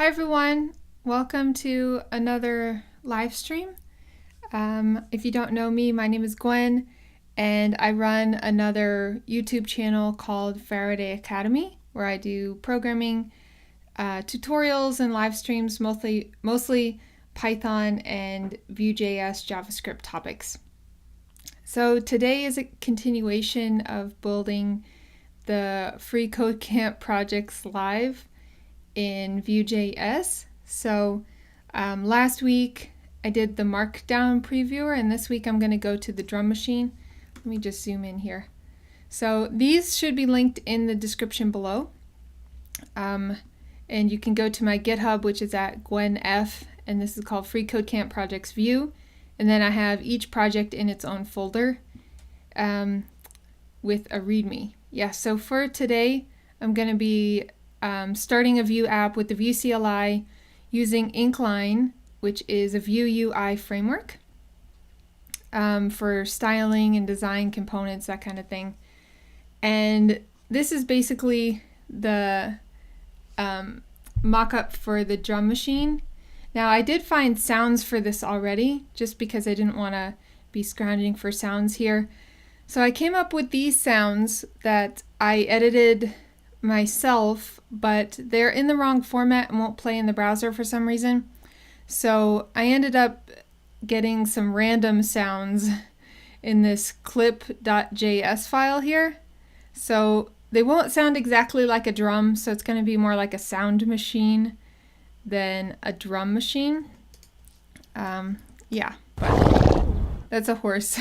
Hi everyone, welcome to another live stream. If you don't know me, my name is Gwen and I run another YouTube channel called Faraday Academy where I do programming tutorials and live streams, mostly Python and Vue.js JavaScript topics. So today is a continuation of building the freeCodeCamp projects live in Vue.js. So last week I did the Markdown previewer, and this week I'm going to go to the drum machine. Let me just zoom in here. So these should be linked in the description below. And you can go to my GitHub, which is at Gwen F, and this is called freeCodeCamp Projects Vue. And then I have each project in its own folder with a README. Yeah, so for today, I'm going to be starting a Vue app with the Vue CLI using Inkline, which is a Vue UI framework for styling and design components, that kind of thing. And this is basically the mock-up for the drum machine. Now, I did find sounds for this already, just because I didn't want to be scrounging for sounds here. So I came up with these sounds that I edited myself, but they're in the wrong format and won't play in the browser for some reason. So I ended up getting some random sounds in this clip.js file here. So they won't sound exactly like a drum, so it's going to be more like a sound machine than a drum machine. Yeah, but that's a horse.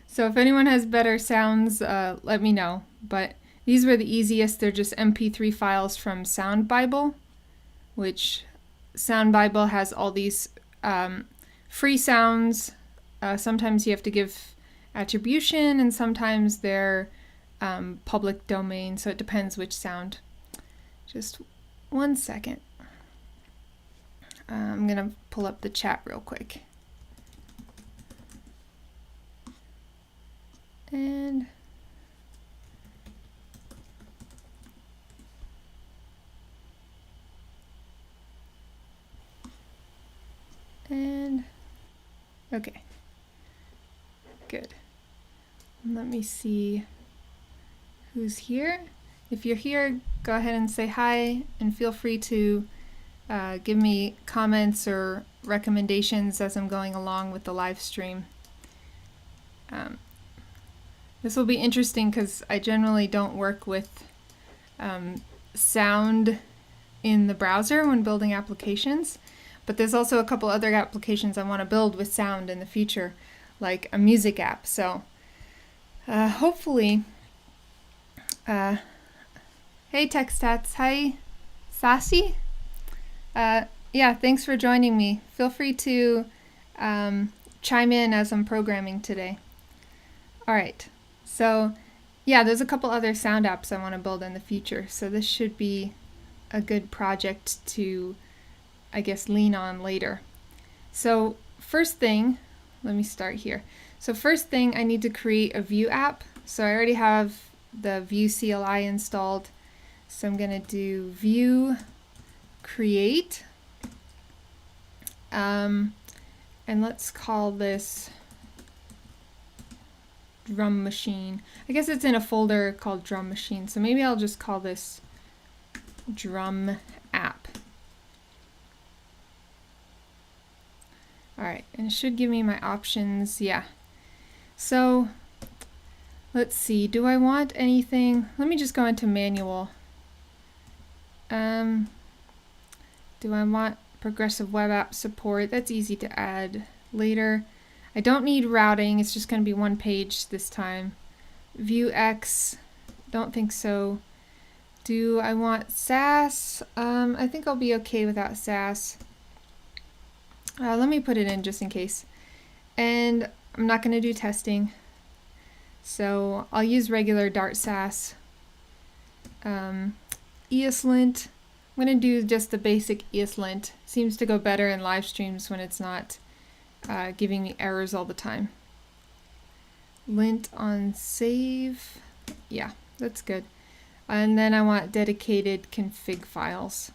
So if anyone has better sounds, let me know. But these were the easiest. They're just MP3 files from Sound Bible, which Sound Bible has all these free sounds. Sometimes you have to give attribution, and sometimes they're public domain, so it depends which sound. Just 1 second. I'm going to pull up the chat real quick. And okay, good. Let me see who's here. If you're here, go ahead and say hi, and feel free to give me comments or recommendations as I'm going along with the live stream. This will be interesting because I generally don't work with sound in the browser when building applications, but there's also a couple other applications I want to build with sound in the future, like a music app. So hopefully, hey TechStats, hi Sassy. Yeah, thanks for joining me. Feel free to chime in as I'm programming today. All right. So yeah, there's a couple other sound apps I want to build in the future. So this should be a good project to, I guess, lean on later. So first thing, let me start here. So first thing, I need to create a Vue app. So I already have the Vue CLI installed. So I'm going to do Vue create. And let's call this drum machine. I guess it's in a folder called drum machine, so maybe I'll just call this drum app. Alright, and it should give me my options. Yeah. So let's see, do I want anything? Let me just go into manual. Do I want progressive web app support? That's easy to add later. I don't need routing, it's just going to be one page this time. Vuex, don't think so. Do I want Sass? I think I'll be okay without Sass. Let me put it in just in case. And I'm not going to do testing, so I'll use regular Dart Sass. ESLint, I'm going to do just the basic ESLint. Seems to go better in live streams when it's not giving me errors all the time. Lint on save. Yeah, that's good. And then I want dedicated config files.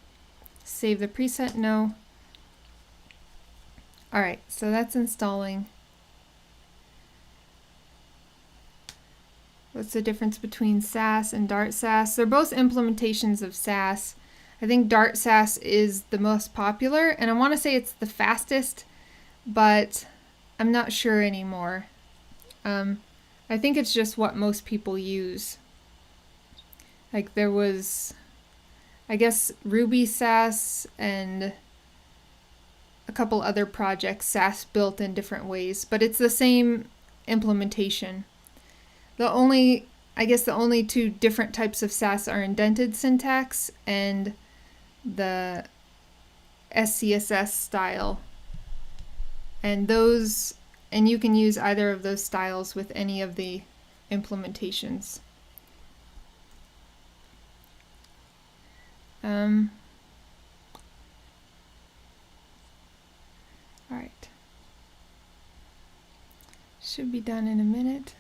Save the preset, no. Alright, so that's installing. What's the difference between Sass and Dart Sass? They're both implementations of Sass. I think Dart Sass is the most popular, and I want to say it's the fastest, but I'm not sure anymore. I think it's just what most people use. Like there was, I guess, Ruby Sass and a couple other projects, Sass built in different ways, but it's the same implementation. I guess the only two different types of Sass are indented syntax and the SCSS style. And you can use either of those styles with any of the implementations. Alright. Should be done in a minute.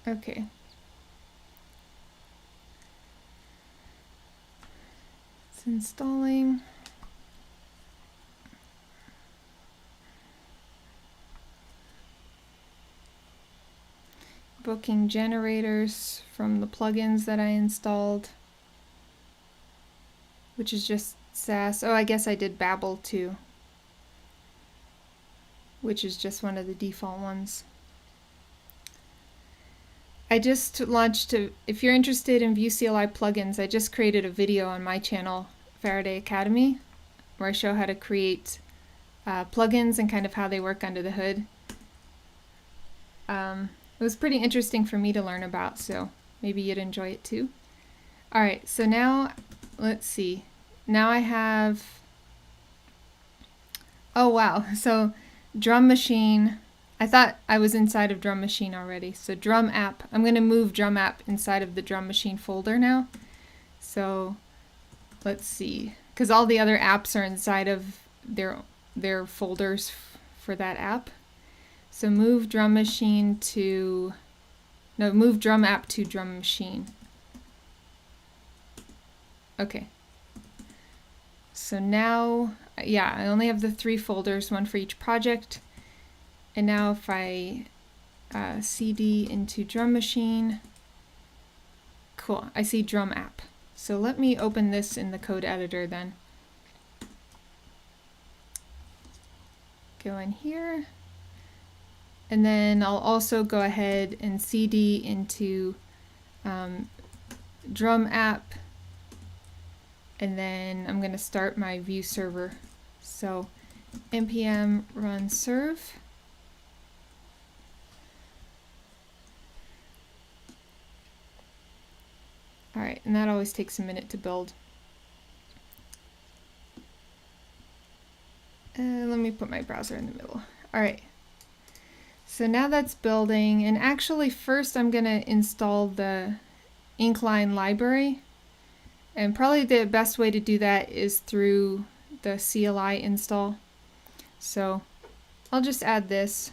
Okay. It's installing. Booking generators from the plugins that I installed, which is just Sass. Oh, I guess I did Babel too, which is just one of the default ones. I just launched, if you're interested in Vue CLI plugins, I just created a video on my channel, Faraday Academy, where I show how to create plugins and kind of how they work under the hood. It was pretty interesting for me to learn about, so maybe you'd enjoy it too. Alright, so now, let's see. Now I have, oh wow, so Drum Machine. I thought I was inside of Drum Machine already. So Drum App, I'm going to move Drum App inside of the Drum Machine folder now. So let's see, because all the other apps are inside of their folders for that app. So move Drum Machine to, no, move Drum App to Drum Machine. Okay. So now, yeah, I only have the 3 folders, one for each project. And now if I cd into Drum Machine, cool, I see Drum App. So let me open this in the code editor then. Go in here. And then I'll also go ahead and cd into Drum App. And then I'm going to start my Vue server. So npm run serve. Alright, and that always takes a minute to build. Let me put my browser in the middle. Alright, so now that's building, and actually first I'm going to install the Inkline library, and probably the best way to do that is through the CLI install. So I'll just add this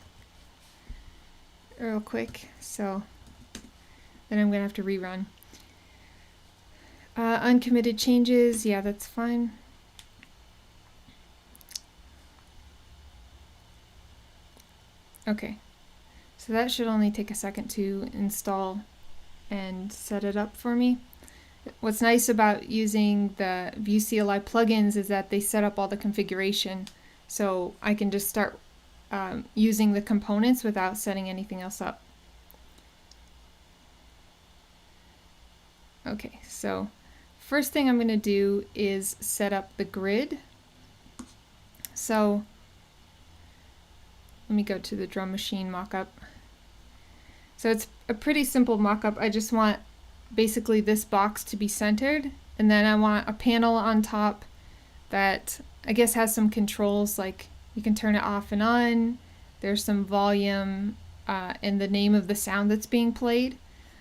real quick, so then I'm going to have to rerun. Uncommitted changes, yeah, that's fine. Okay, so that should only take a second to install and set it up for me. What's nice about using the Vue CLI plugins is that they set up all the configuration, so I can just start using the components without setting anything else up. Okay, so first thing I'm going to do is set up the grid. So let me go to the Drum Machine mockup. So it's a pretty simple mockup. I just want basically this box to be centered, and then I want a panel on top that I guess has some controls, like you can turn it off and on. There's some volume and the name of the sound that's being played,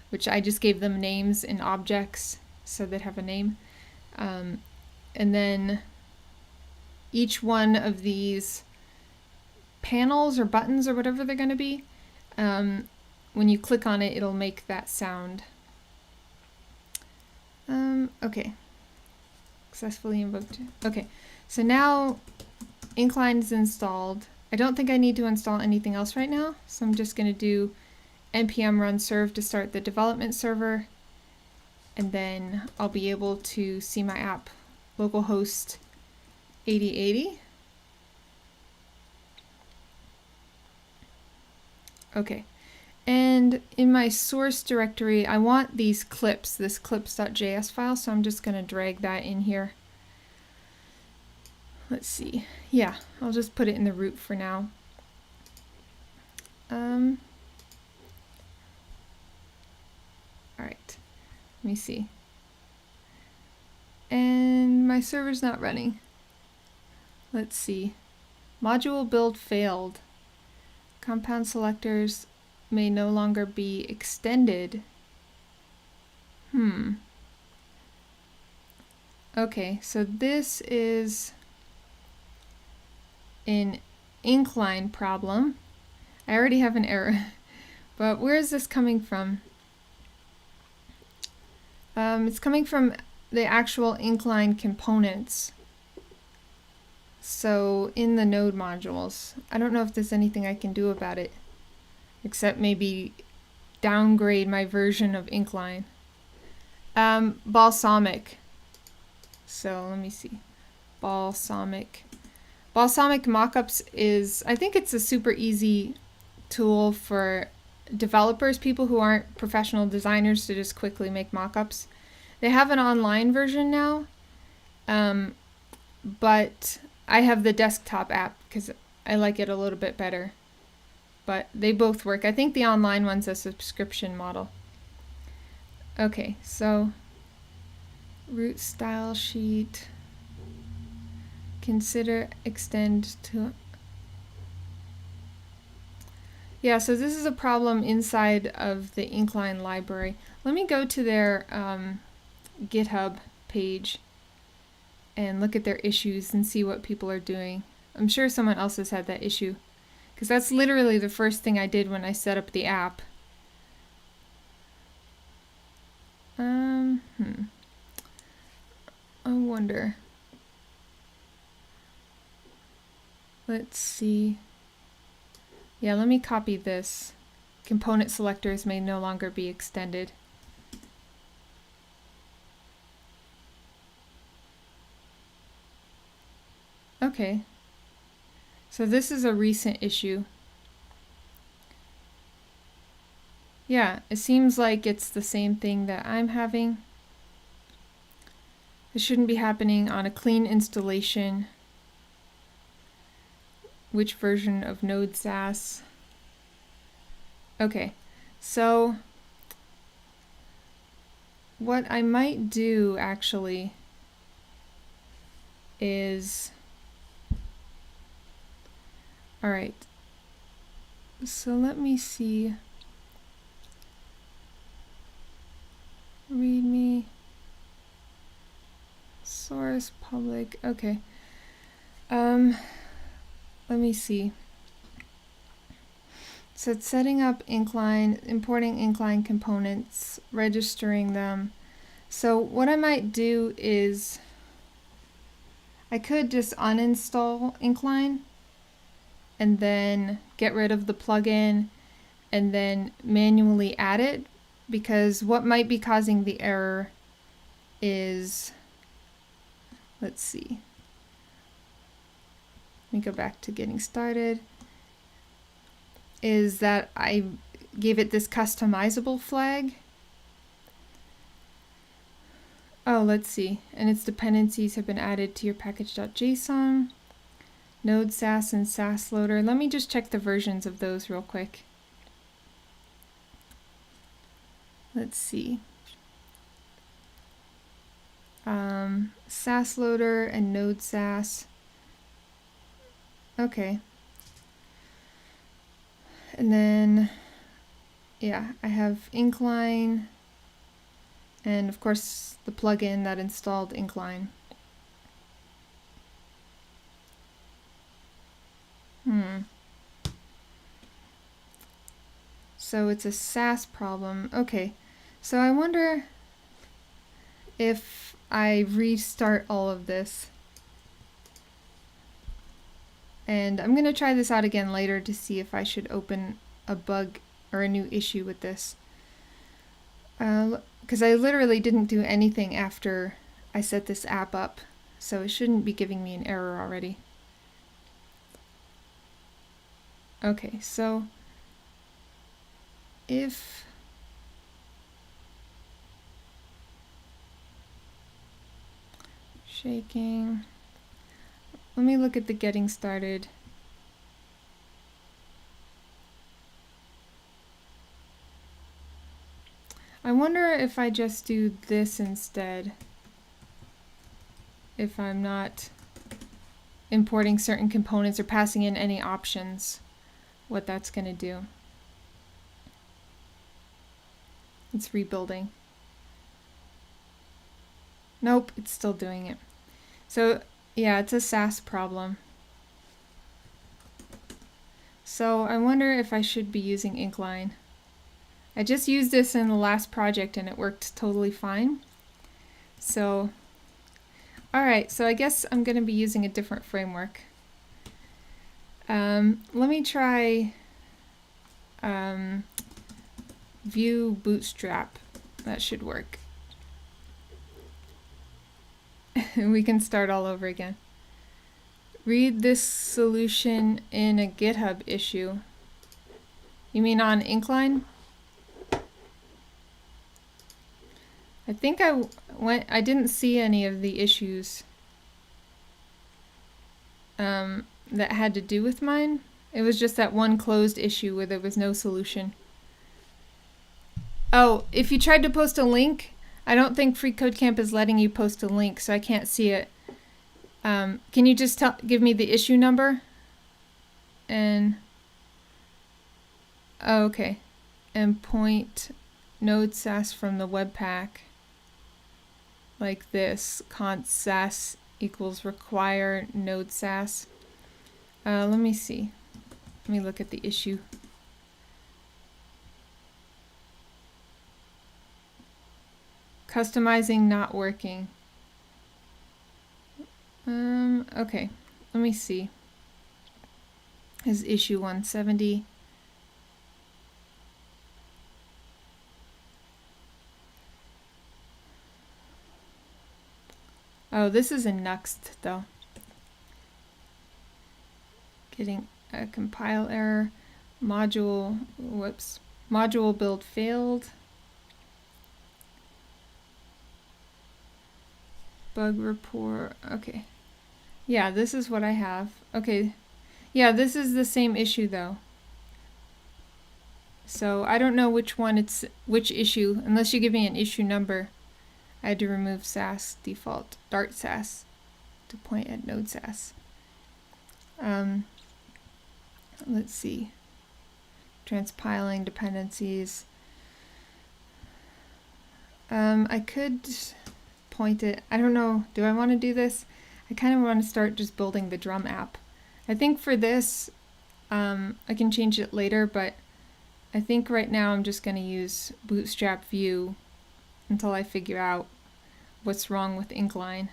which I just gave them names in objects so they'd have a name. and then each one of these panels or buttons or whatever they're going to be, when you click on it, it'll make that sound. Okay. Successfully invoked. Okay, so now Incline is installed. I don't think I need to install anything else right now, so I'm just going to do npm run serve to start the development server, and then I'll be able to see my app localhost 8080. Okay, and in my source directory, I want these clips, this clips.js file, so I'm just going to drag that in here. Let's see. Yeah, I'll just put it in the root for now. All right, let me see. And my server's not running. Let's see. Module build failed. Compound selectors may no longer be extended. Okay, so this is an Incline problem. I already have an error, but where is this coming from? It's coming from the actual Incline components. So in the node modules, I don't know if there's anything I can do about it, except maybe downgrade my version of Incline. Balsamic. So let me see. Balsamic mockups is, I think it's a super easy tool for developers, people who aren't professional designers, to just quickly make mockups. They have an online version now, but I have the desktop app because I like it a little bit better. But they both work. I think the online one's a subscription model. Okay, so root style sheet. Consider extend to. Yeah, so this is a problem inside of the Incline library. Let me go to their GitHub page and look at their issues and see what people are doing. I'm sure someone else has had that issue, because that's literally the first thing I did when I set up the app. I wonder. Let's see. Yeah, let me copy this. Component selectors may no longer be extended. Okay. So this is a recent issue. Yeah, it seems like it's the same thing that I'm having. This shouldn't be happening on a clean installation. Which version of Node SAS? Okay, so what I might do actually is, all right, so let me see. README, source, public, okay. Let me see. So it's setting up Incline, importing Incline components, registering them. So what I might do is I could just uninstall Incline and then get rid of the plugin and then manually add it, because what might be causing the error is, let's see. Let me go back to getting started, is that I gave it this customizable flag. Oh, let's see. And its dependencies have been added to your package.json, Node SAS and SAS loader. Let me just check the versions of those real quick. Let's see. SAS loader and Node SAS. Okay. And then, yeah, I have Incline, and of course the plugin that installed Incline. So it's a Sass problem. Okay, so I wonder if I restart all of this. And I'm going to try this out again later to see if I should open a bug or a new issue with this. Because I literally didn't do anything after I set this app up, so it shouldn't be giving me an error already. Okay, so if shaking, let me look at the getting started. I wonder if I just do this instead, if I'm not importing certain components or passing in any options, what that's going to do. It's rebuilding. Nope, it's still doing it. So yeah, it's a Sass problem. So I wonder if I should be using Inkline. I just used this in the last project and it worked totally fine. So, alright, so I guess I'm going to be using a different framework. Let me try Vue Bootstrap. That should work. We can start all over again. Read this solution in a GitHub issue. You mean on Inkline? I think I didn't see any of the issues that had to do with mine. It was just that one closed issue where there was no solution. Oh, if you tried to post a link, I don't think freeCodeCamp is letting you post a link, so I can't see it. Can you just give me the issue number? And oh, okay. And point node sass from the webpack like this. Const sass equals require node sass. Let me see. Let me look at the issue. Customizing not working. Okay, let me see. Is issue 170. Oh, this is in Nuxt though. Getting a compile error. Module build failed. Bug report. Okay. Yeah, this is what I have. Okay. Yeah, this is the same issue though. So I don't know which issue, unless you give me an issue number. I had to remove sass default dart sass to point at node sass. Let's see. Transpiling dependencies. I could point it. I don't know. Do I want to do this? I kind of want to start just building the drum app. I think for this, I can change it later, but I think right now I'm just going to use Bootstrap Vue until I figure out what's wrong with Inkline.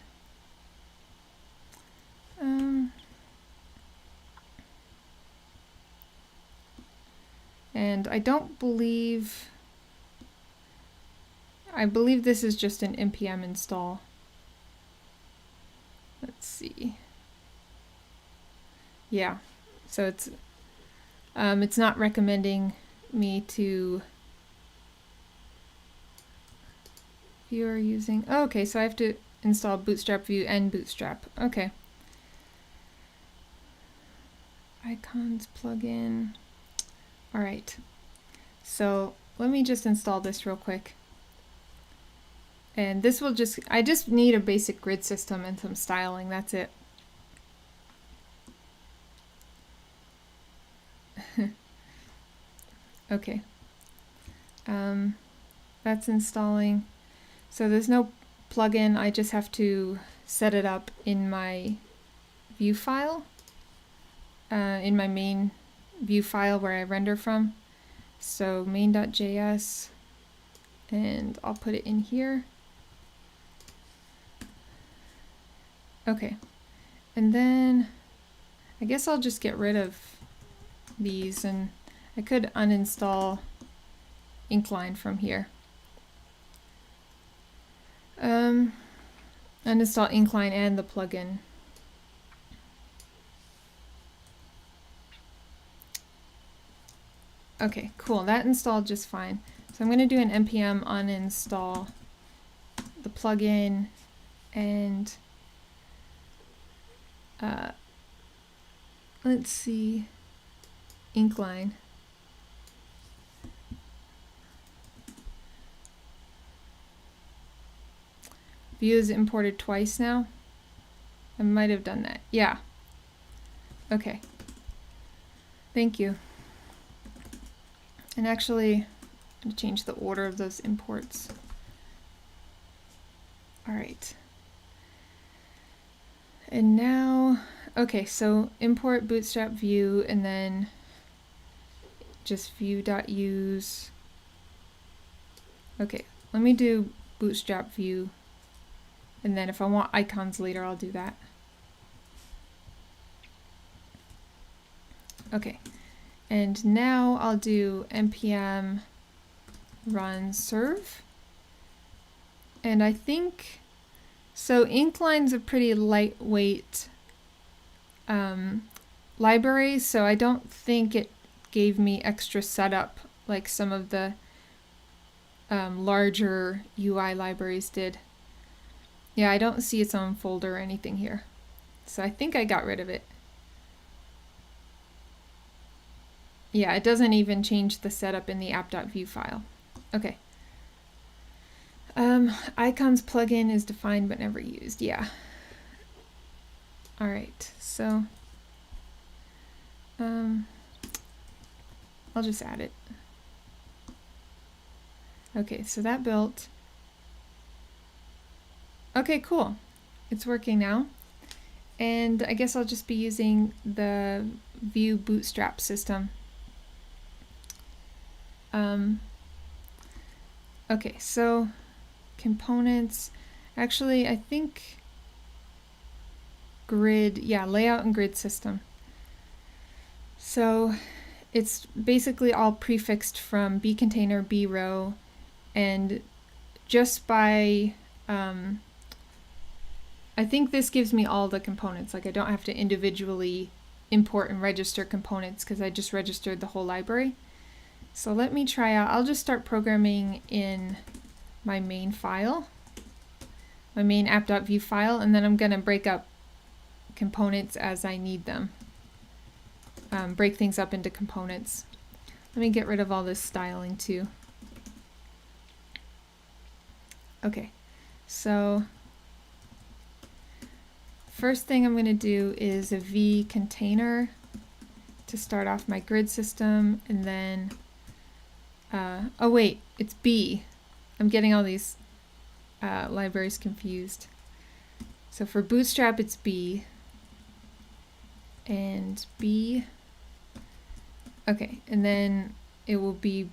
And I believe this is just an npm install. Let's see. Yeah, so it's not recommending me to. You are using. Oh, okay, so I have to install Bootstrap Vue and Bootstrap. Okay. Icons plugin. All right. So let me just install this real quick. And this will I just need a basic grid system and some styling. That's it. Okay. That's installing. So there's no plugin. I just have to set it up in my Vue file, in my main Vue file where I render from. So main.js, and I'll put it in here. Okay, and then I guess I'll just get rid of these, and I could uninstall Incline from here. Uninstall Incline and the plugin. Okay, cool. That installed just fine. So I'm going to do an npm uninstall the plugin and let's see, Incline. Vue is imported twice now. I might have done that. Yeah. Okay. Thank you. And actually, I'm going to change the order of those imports. All right. And now, okay, so import bootstrap Vue, and then just Vue.use. Okay, let me do bootstrap Vue, and then if I want icons later, I'll do that. Okay, and now I'll do npm run serve. And I think, so Incline's a pretty lightweight library, so I don't think it gave me extra setup like some of the larger UI libraries did. Yeah, I don't see its own folder or anything here. So I think I got rid of it. Yeah, it doesn't even change the setup in the app.vue file. Okay. Icons plugin is defined but never used. Yeah. All right. So I'll just add it. Okay, so that built. Okay, cool. It's working now. And I guess I'll just be using the Vue Bootstrap system. Okay, so components. Actually, I think grid, yeah, layout and grid system. So it's basically all prefixed from bcontainer, brow, and just by, I think this gives me all the components. Like I don't have to individually import and register components because I just registered the whole library. So let me try out, I'll just start programming in my main file, my main app.vue file, and then I'm going to break up components as I need them. Break things up into components. Let me get rid of all this styling too. Okay, so first thing I'm going to do is a v container to start off my grid system, and then oh wait, it's B. I'm getting all these libraries confused. So for Bootstrap it's B, and B, okay, and then it will be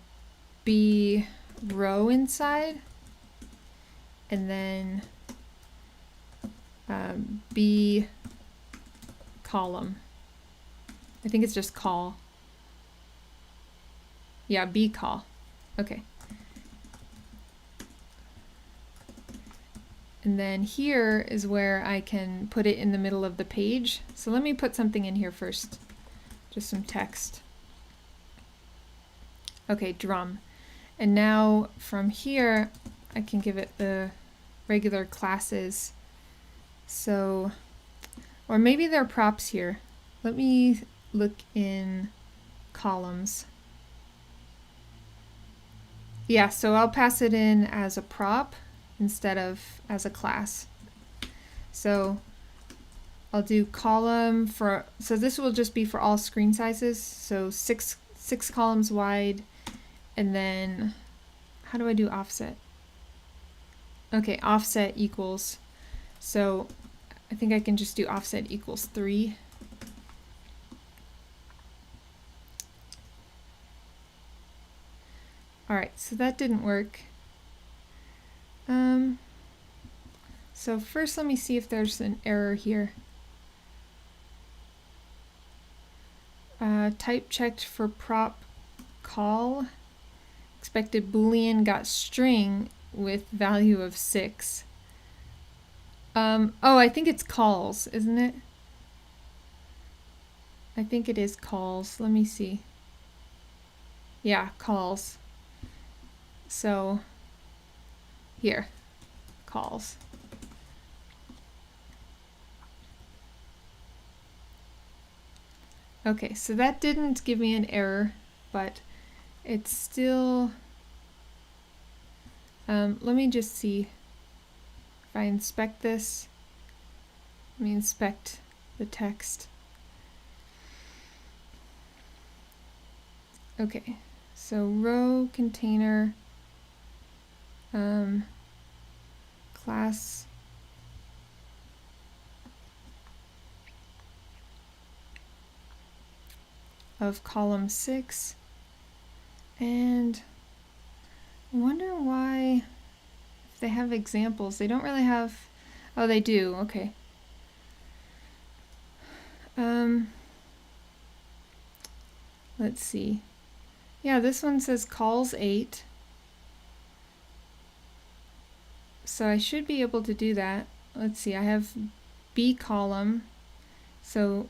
B row inside, and then B column. I think it's just call. Yeah, B call. Okay. And then here is where I can put it in the middle of the page. So let me put something in here first. Just some text. Okay, drum. And now from here, I can give it the regular classes. So, or maybe there are props here. Let me look in columns. Yeah, so I'll pass it in as a prop instead of as a class. So I'll do column for, so this will just be for all screen sizes. So six columns wide, and then how do I do offset? Okay, offset equals, so I think I can just do offset equals 3. Alright, so that didn't work. So first let me see if there's an error here. Type checked for prop call. Expected boolean got string with value of 6. Oh, I think it's calls, isn't it? I think it is calls. Let me see. Yeah, calls. So here, calls. Okay, so that didn't give me an error, but it's still, let me just see if I inspect this. Let me inspect the text. Okay, so row container class of column 6, and I wonder why, if they have examples, they don't really have, oh they do, okay. Let's see. Yeah, this one says calls 8. So I should be able to do that. Let's see, I have B column. So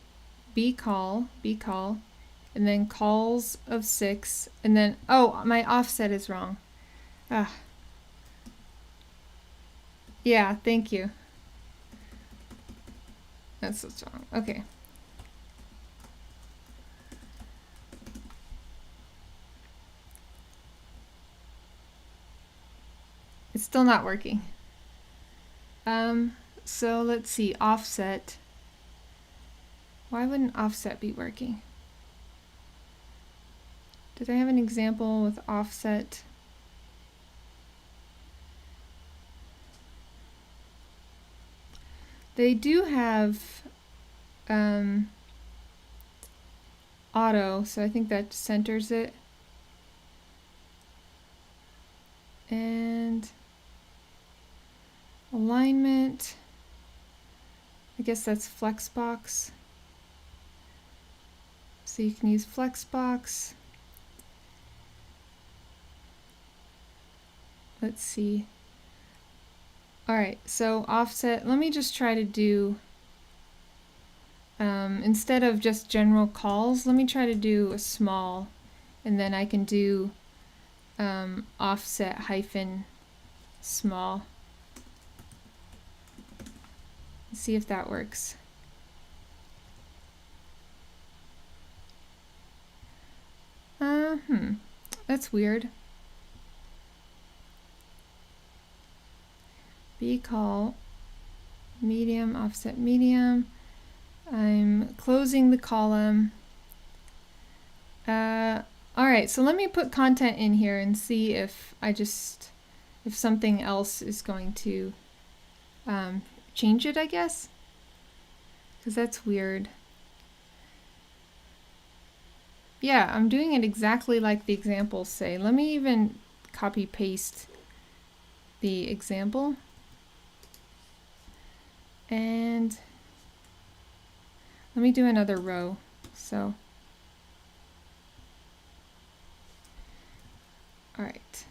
B call, and then calls of 6, and then, oh, my offset is wrong. Ah. Yeah, thank you. That's what's wrong. Okay. It's still not working. So let's see, offset. Why wouldn't offset be working? Did I have an example with offset? They do have auto, so I think that centers it. And alignment, I guess that's flexbox. So you can use flexbox. Let's see. Alright, so offset, let me just try to do, instead of just general calls, let me try to do a small, and then I can do offset hyphen small. Let's see if that works. That's weird. B call, medium, offset medium. I'm closing the column. Alright, so let me put content in here and see if if something else is going to change it, I guess. Because that's weird. Yeah, I'm doing it exactly like the examples say. Let me even copy paste the example. And let me do another row. So, alright.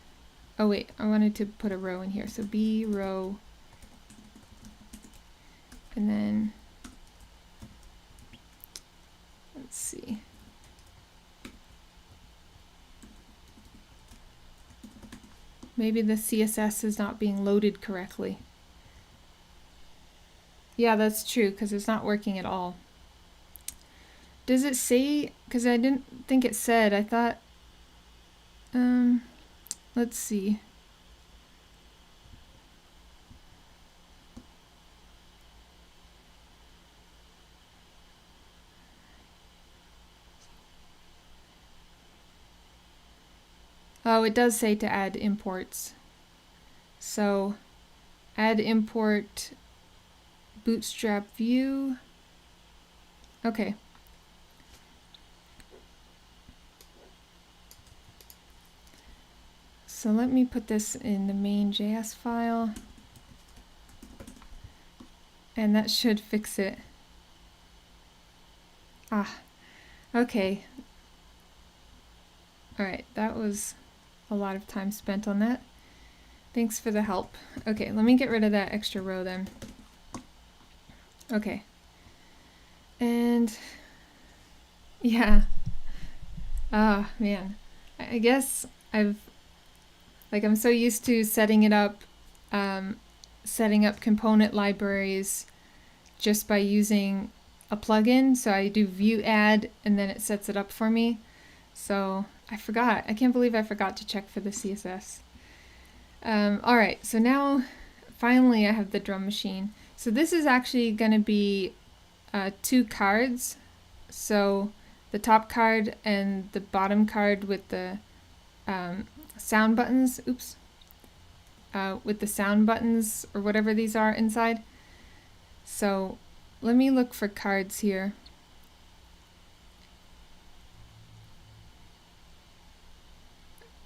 Oh wait, I wanted to put a row in here. So B row, and then, let's see. Maybe the CSS is not being loaded correctly. Yeah, that's true, because it's not working at all. Does it say, because I didn't think it said, I thought, let's see. Oh, it does say to add imports. So, add import bootstrap view. Okay. so let me put this in the main.js file, and that should fix it. Ah, okay. Alright, that was a lot of time spent on that. Thanks for the help. Okay, let me get rid of that extra row then. Okay. And yeah. Ah, man. I guess I'm so used to setting up component libraries just by using a plugin. So I do Vue add and then it sets it up for me. So I forgot. I can't believe I forgot to check for the CSS. All right, so now finally I have the drum machine. So this is actually going to be 2 cards. So the top card and the bottom card with the sound buttons. Oops. With the sound buttons or whatever these are inside. So let me look for cards here.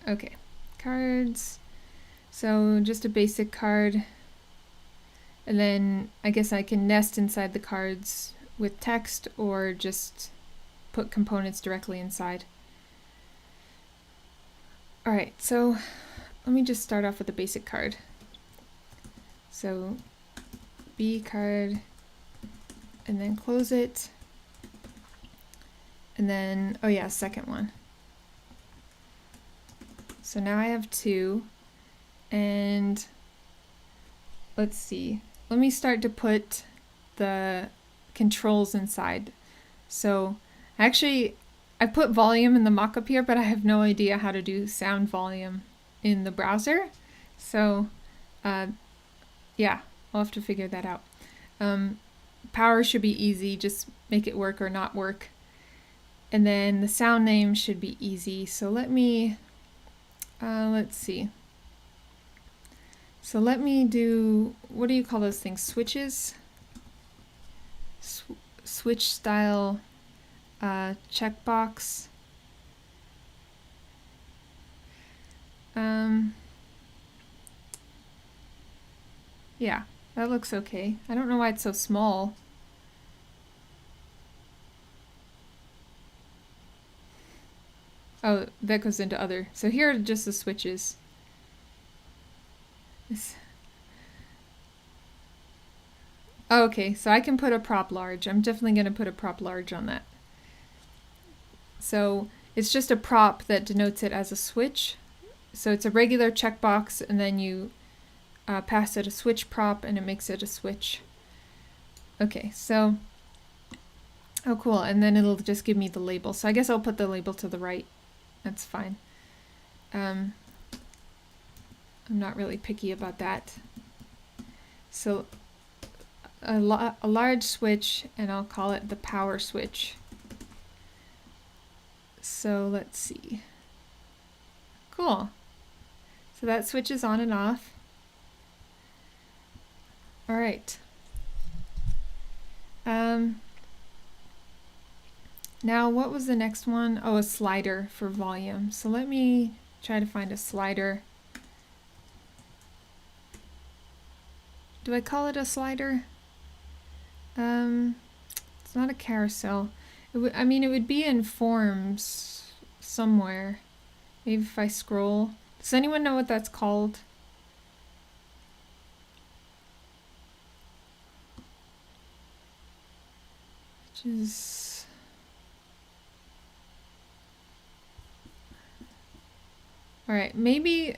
Okay, cards. So just a basic card. And then I guess I can nest inside the cards with text or just put components directly inside. Alright, so let me just start off with a basic card. So B card, and then close it. And then, oh yeah, second one. So now I have 2, and let's see. Let me start to put the controls inside. So actually, I put volume in the mockup here, but I have no idea how to do sound volume in the browser. So yeah, I'll have to figure that out. Power should be easy, just make it work or not work. And then the sound name should be easy. So let me, let's see. So let me do, what do you call those things? Switches? Switch style checkbox. Yeah, that looks okay. I don't know why it's so small. Oh, that goes into other. So here are just the switches. Oh, okay, so I can put a prop large. I'm definitely going to put a prop large on that. So it's just a prop that denotes it as a switch. So it's a regular checkbox, and then you pass it a switch prop, and it makes it a switch. Okay, so, oh cool, and then it'll just give me the label. So I guess I'll put the label to the right. That's fine. I'm not really picky about that. So a large switch, and I'll call it the power switch. So let's see. Cool. So that switches on and off. All right. Now what was the next one? Oh, a slider for volume. So let me try to find a slider. Do I call it a slider? It's not a carousel. I mean, it would be in forms somewhere. Maybe if I scroll. Does anyone know what that's called? Which is... Alright, maybe...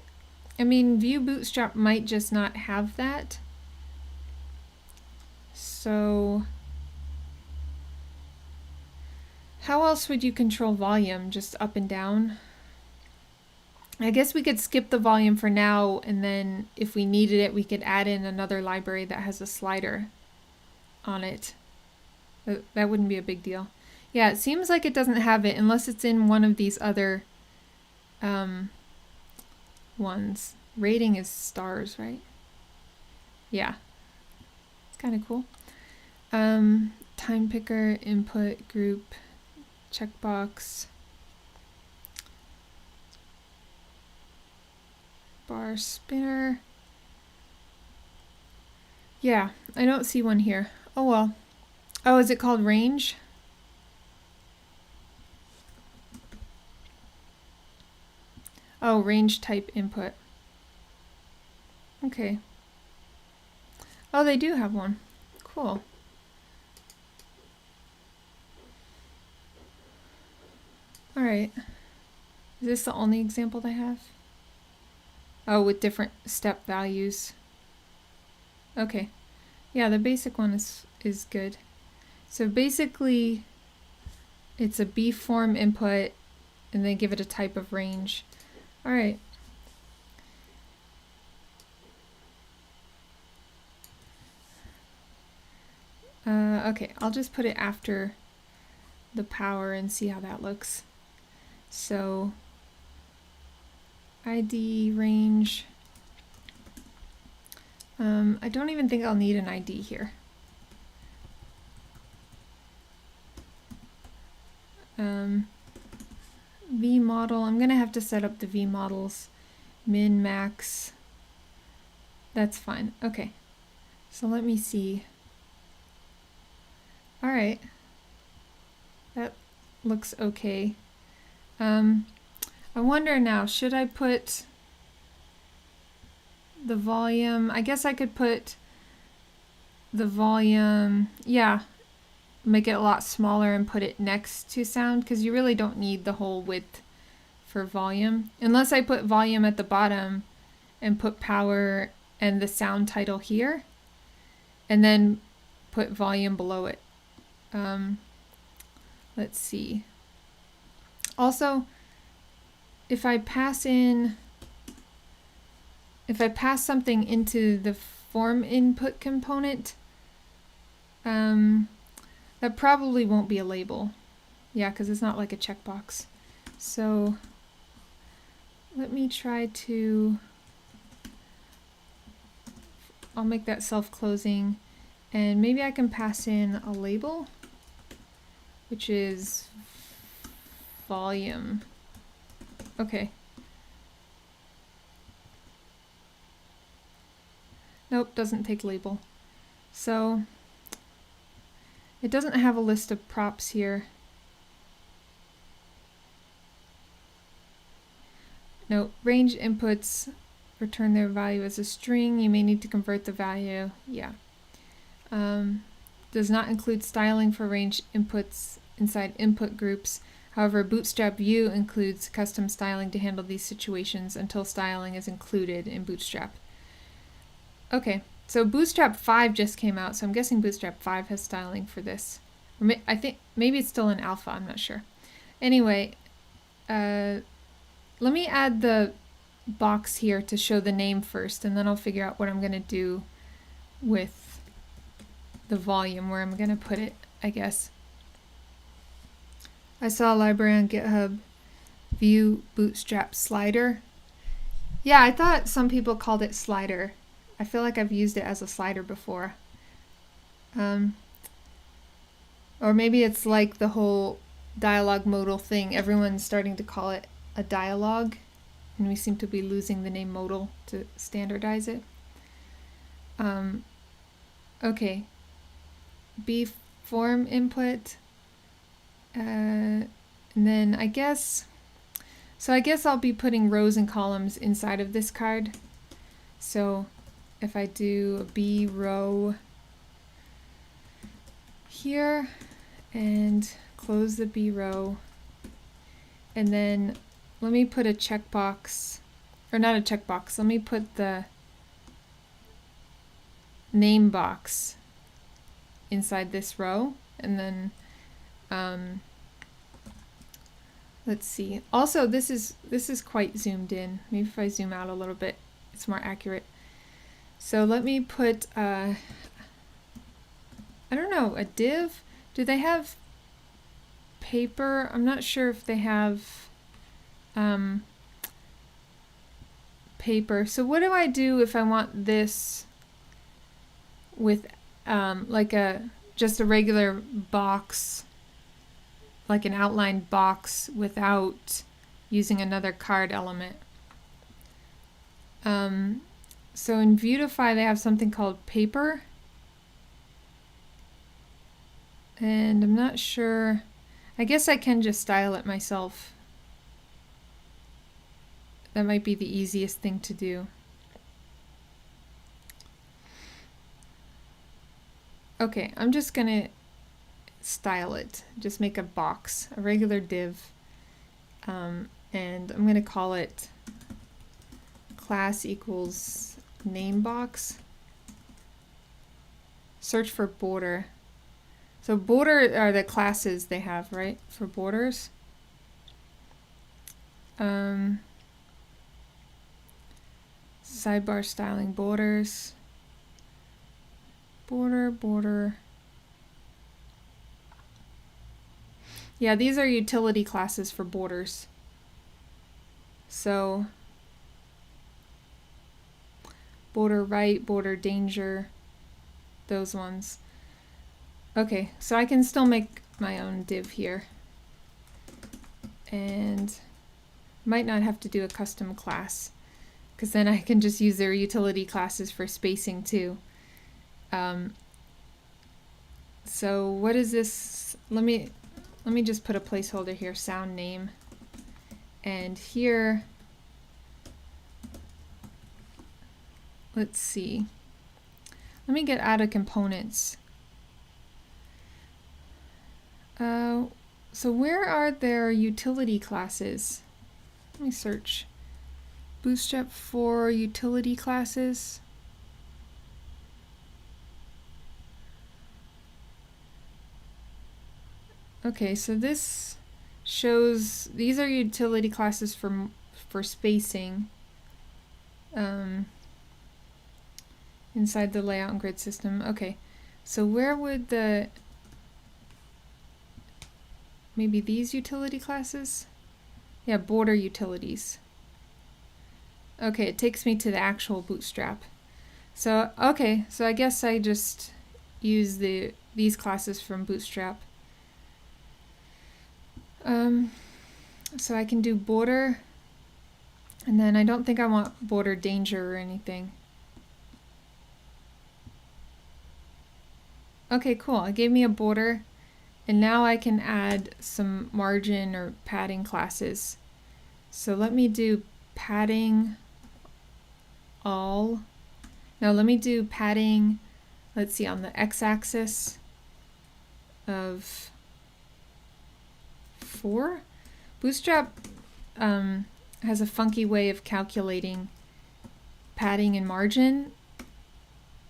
I mean, Vue Bootstrap might just not have that. So... how else would you control volume? Just up and down? I guess we could skip the volume for now, and then if we needed it, we could add in another library that has a slider on it. That wouldn't be a big deal. Yeah, it seems like it doesn't have it unless it's in one of these other ones. Rating is stars, right? Yeah. It's kind of cool. Time picker, input, group, checkbox. bar spinner. Yeah, I don't see one here. Oh well. Oh, is it called range? Oh, range type input. Okay. Oh, they do have one. Cool. All right. Is this the only example they have? Oh, with different step values. Okay. Yeah, the basic one is good. So basically, it's a B form input, and then give it a type of range. All right. Okay, I'll just put it after the power and see how that looks. So ID range. I don't even think I'll need an ID here. V model, I'm gonna have to set up the V models. Min, max. That's fine. Okay. So let me see. All right. That looks okay. I wonder now, should I put the volume? I guess I could put the volume, yeah, make it a lot smaller and put it next to sound, because you really don't need the whole width for volume. Unless I put volume at the bottom and put power and the sound title here, and then put volume below it. Let's see. Also, if I pass something into the form input component, that probably won't be a label. Yeah, because it's not like a checkbox. So let me try to, I'll make that self-closing, and maybe I can pass in a label, which is volume. Okay. Nope, doesn't take label. So it doesn't have a list of props here. No, range inputs return their value as a string. You may need to convert the value. Yeah. Does not include styling for range inputs inside input groups. However, Bootstrap Vue includes custom styling to handle these situations until styling is included in Bootstrap. Okay, so Bootstrap 5 just came out, so I'm guessing Bootstrap 5 has styling for this. I think maybe it's still in alpha, I'm not sure. Anyway, let me add the box here to show the name first, and then I'll figure out what I'm going to do with the volume, where I'm going to put it, I guess. I saw a library on GitHub, Vue Bootstrap Slider. Yeah, I thought some people called it slider. I feel like I've used it as a slider before. Or maybe it's like the whole dialogue modal thing. Everyone's starting to call it a dialogue, and we seem to be losing the name modal to standardize it. Okay. B form input. And then I guess I'll be putting rows and columns inside of this card. So if I do a B row here and close the B row, and then let me put a checkbox, or not a checkbox, let me put the name box inside this row, and then let's see. Also, this is quite zoomed in. Maybe if I zoom out a little bit, it's more accurate. So let me put, I don't know, a div? Do they have paper? I'm not sure if they have paper. So what do I do if I want this with like just a regular box, like an outlined box without using another card element? So in Vuetify they have something called paper, and I'm not sure. I guess I can just style it myself. That might be the easiest thing to do. Okay, I'm just gonna style it. Just make a box, a regular div, and I'm gonna call it class equals name box. Search for border. So border are the classes they have, right, for borders. Sidebar styling borders. Border. Yeah, these are utility classes for borders. So border right, border danger, those ones. Okay, so I can still make my own div here. And might not have to do a custom class, because then I can just use their utility classes for spacing too. So what is this? Let me just put a placeholder here, sound name. And here, let's see. Let me get out of components. So where are their utility classes? Let me search. Bootstrap for utility classes. Okay, so this shows these are utility classes for spacing inside the layout and grid system. Okay, so where would maybe these utility classes? Yeah, border utilities. Okay, it takes me to the actual Bootstrap. So okay, so I guess I just use these classes from Bootstrap. So I can do border, and then I don't think I want border danger or anything. Okay, cool. It gave me a border, and now I can add some margin or padding classes. So let me do padding all. No, let me do padding, let's see, on the x-axis of 4. Bootstrap has a funky way of calculating padding and margin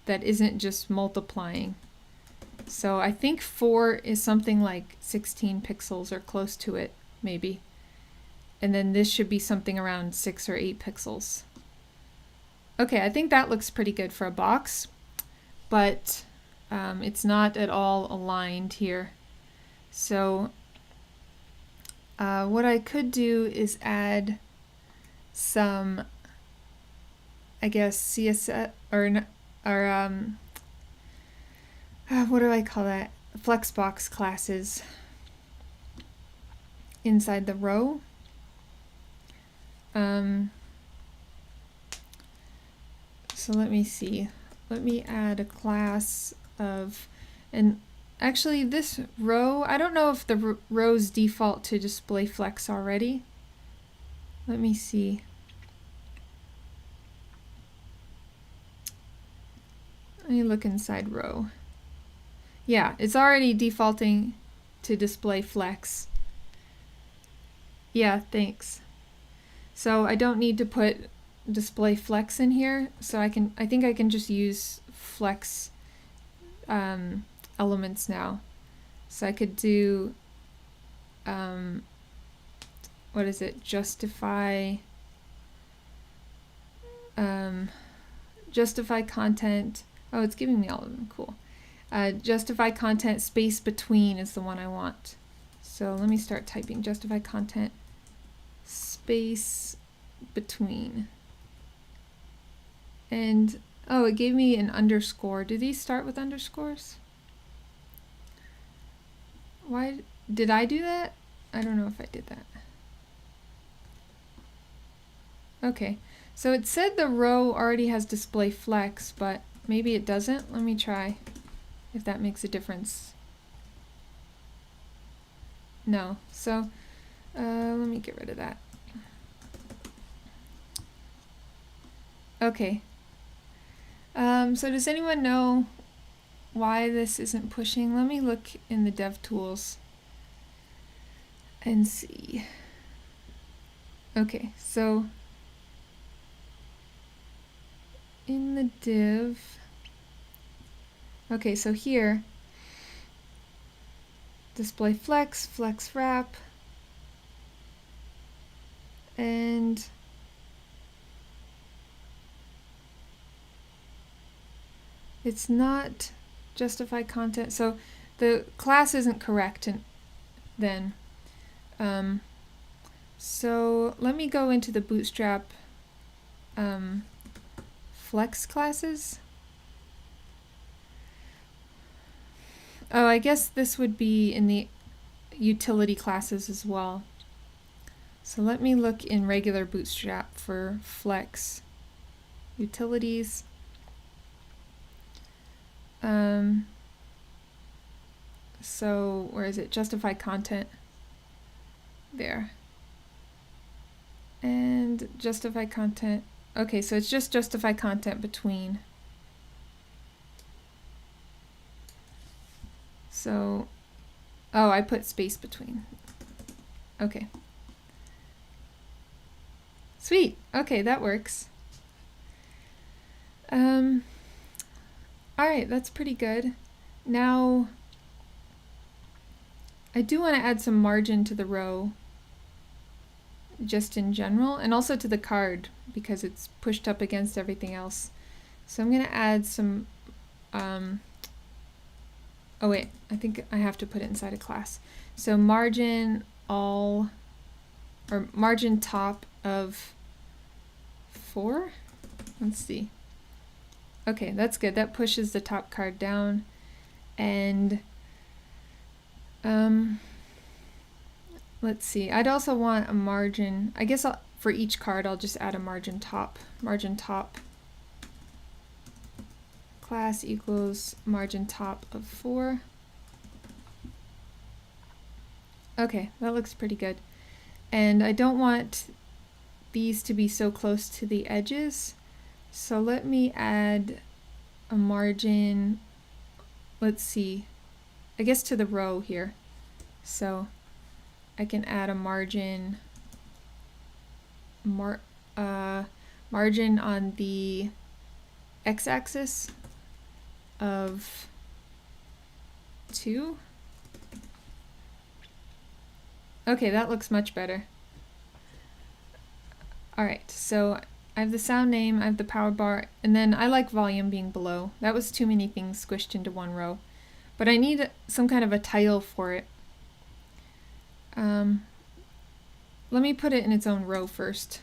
that isn't just multiplying. So I think 4 is something like 16 pixels or close to it, maybe. And then this should be something around 6 or 8 pixels. Okay, I think that looks pretty good for a box, but it's not at all aligned here. So what I could do is add some, I guess, CSS or what do I call that? Flexbox classes inside the row. So let me see. Let me add a class of, and actually this row, I don't know if the rows default to display flex already. Let me see. Let me look inside row. Yeah, it's already defaulting to display flex. Yeah, thanks. So I don't need to put display flex in here, so I think I can just use flex elements now. So I could do what is it? Justify content. Oh, it's giving me all of them. Cool. Justify content space between is the one I want. So let me start typing justify content space between. And oh, it gave me an underscore. Do these start with underscores? Why did I do that? I don't know if I did that. Okay, So it said the row already has display flex, but maybe it doesn't. Let me try if that makes a difference. No. So let me get rid of that. Okay. So does anyone know why this isn't pushing? Let me look in the dev tools and see. Okay, so in the div, okay, so here, display flex, flex wrap, and it's not justify content. So the class isn't correct then. So let me go into the Bootstrap flex classes. Oh, I guess this would be in the utility classes as well. So let me look in regular Bootstrap for flex utilities. So where is it? Justify content. There. And justify content. Okay, so it's just justify content between. So, oh, I put space between. Okay. Sweet. Okay, that works. All right, that's pretty good. Now, I do want to add some margin to the row, just in general, and also to the card because it's pushed up against everything else. So I'm going to add some, oh wait, I think I have to put it inside a class. So margin all, or margin top of 4. Let's see. Okay, that's good. That pushes the top card down. And let's see. I'd also want a margin. I guess for each card I'll just add a margin top. Margin top class equals margin top of 4. Okay, that looks pretty good. And I don't want these to be so close to the edges. So let me add a margin, let's see, I guess to the row here. So I can add a margin, margin on the x-axis of 2. Okay, that looks much better. Alright, so I have the sound name, I have the power bar, and then I like volume being below. That was too many things squished into one row. But I need some kind of a title for it. Let me put it in its own row first,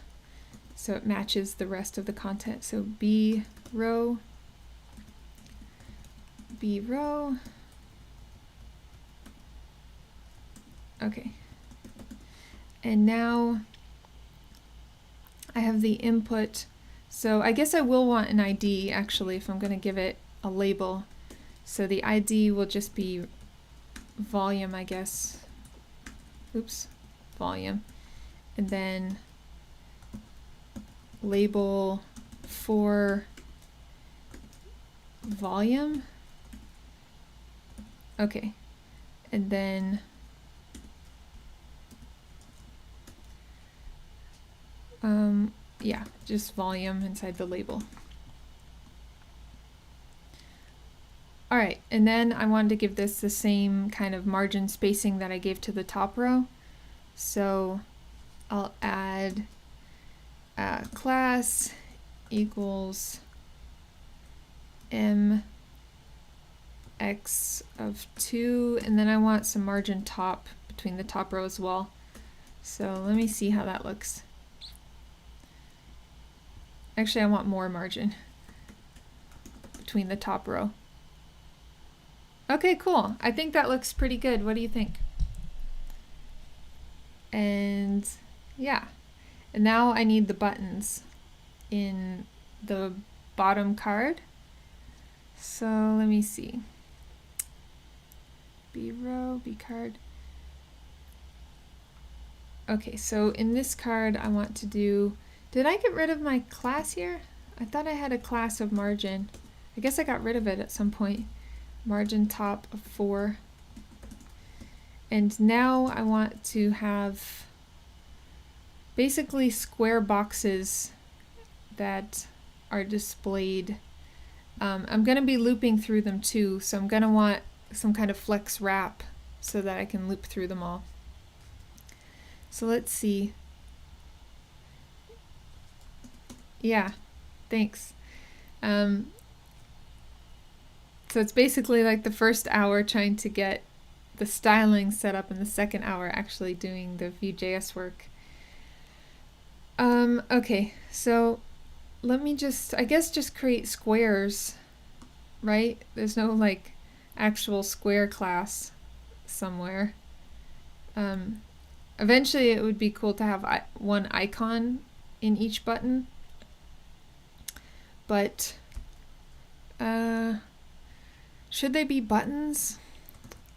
so it matches the rest of the content. So B row, B row. Okay. And now I have the input. So I guess I will want an ID actually if I'm going to give it a label. So the ID will just be volume, I guess. Oops, volume. And then label for volume. Okay. And then yeah, just volume inside the label. All right, and then I wanted to give this the same kind of margin spacing that I gave to the top row. So I'll add class equals mx of 2, and then I want some margin top between the top row as well. So let me see how that looks. Actually, I want more margin between the top row. Okay, cool. I think that looks pretty good. What do you think? And yeah, and now I need the buttons. in the bottom card. So let me see. B row, B card. Okay, so in this card I want to do, did I get rid of my class here? I thought I had a class of margin. I guess I got rid of it at some point. Margin top of 4. And now I want to have basically square boxes that are displayed. I'm going to be looping through them too, so I'm going to want some kind of flex wrap so that I can loop through them all. So let's see. Yeah, thanks. So it's basically like the first hour trying to get the styling set up, and the second hour actually doing the Vue.js work. Okay, so let me just, I guess just create squares, right? There's no like actual square class somewhere. Eventually it would be cool to have one icon in each button, but should they be buttons?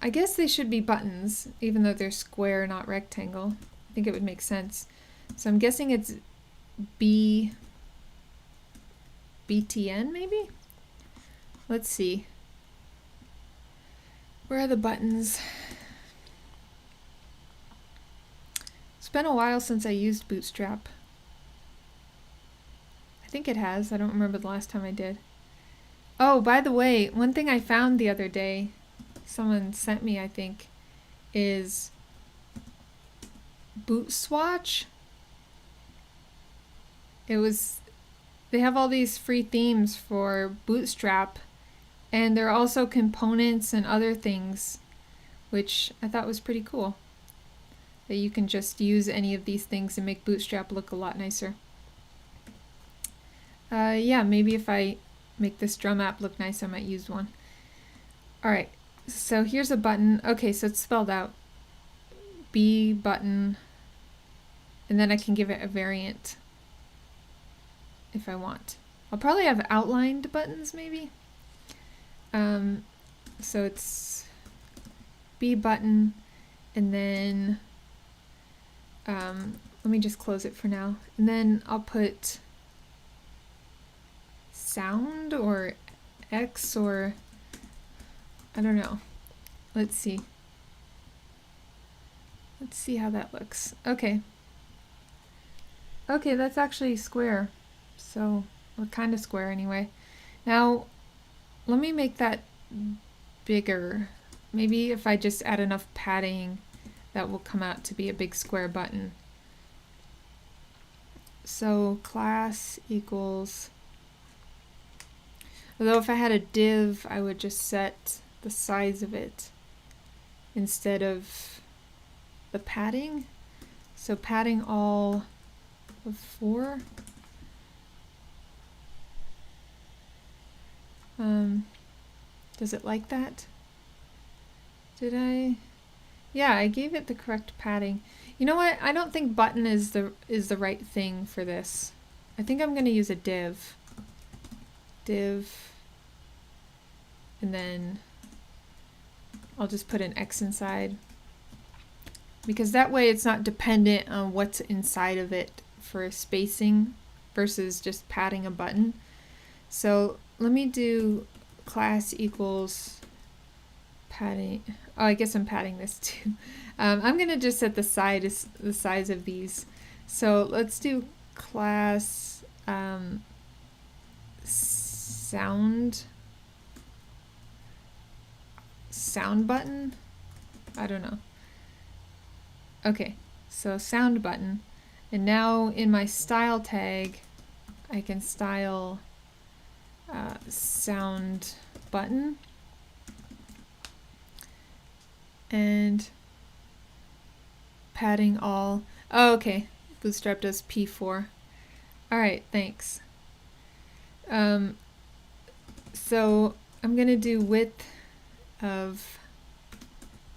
I guess they should be buttons, even though they're square, not rectangle. I think it would make sense. So I'm guessing it's BTN maybe? Let's see. Where are the buttons? It's been a while since I used Bootstrap. I think it has. I don't remember the last time I did. Oh, by the way, one thing I found the other day, someone sent me, I think, is Boot Swatch. They have all these free themes for Bootstrap, and there are also components and other things, which I thought was pretty cool. That you can just use any of these things and make Bootstrap look a lot nicer. Yeah, maybe if I make this drum app look nice, I might use one. Alright, so here's a button. Okay, so it's spelled out. B button. And then I can give it a variant if I want. I'll probably have outlined buttons maybe. So it's B button, and then let me just close it for now. And then I'll put sound or X or I don't know. Let's see. Let's see how that looks. Okay. Okay, that's actually square. So, or kind of square anyway. Now, let me make that bigger. Maybe if I just add enough padding, that will come out to be a big square button. So, class equals, although if I had a div, I would just set the size of it instead of the padding. So padding all of 4. Does it like that? Did I? Yeah, I gave it the correct padding. You know what? I don't think button is the right thing for this. I think I'm going to use a div. Div. And then I'll just put an X inside. Because that way it's not dependent on what's inside of it for spacing versus just padding a button. So let me do class equals padding. Oh, I guess I'm padding this too. I'm going to just set the size of these. So let's do class sound button. I don't know. Okay, so sound button. And now in my style tag, I can style sound button. And padding all. Oh, okay. Bootstrap does P4. Alright, thanks. So I'm going to do width of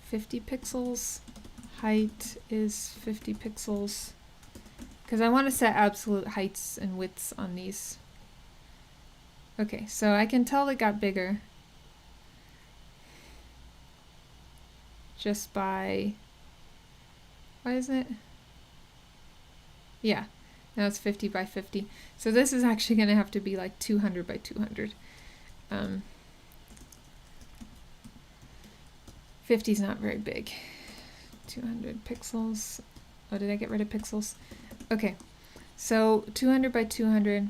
50 pixels. Height is 50 pixels. because I want to set absolute heights and widths on these. Okay, so I can tell it got bigger just by, why isn't it? Yeah, now it's 50 by 50. So this is actually going to have to be like 200 by 200. 50 is not very big. 200 pixels. Oh, did I get rid of pixels? Okay, so 200 by 200.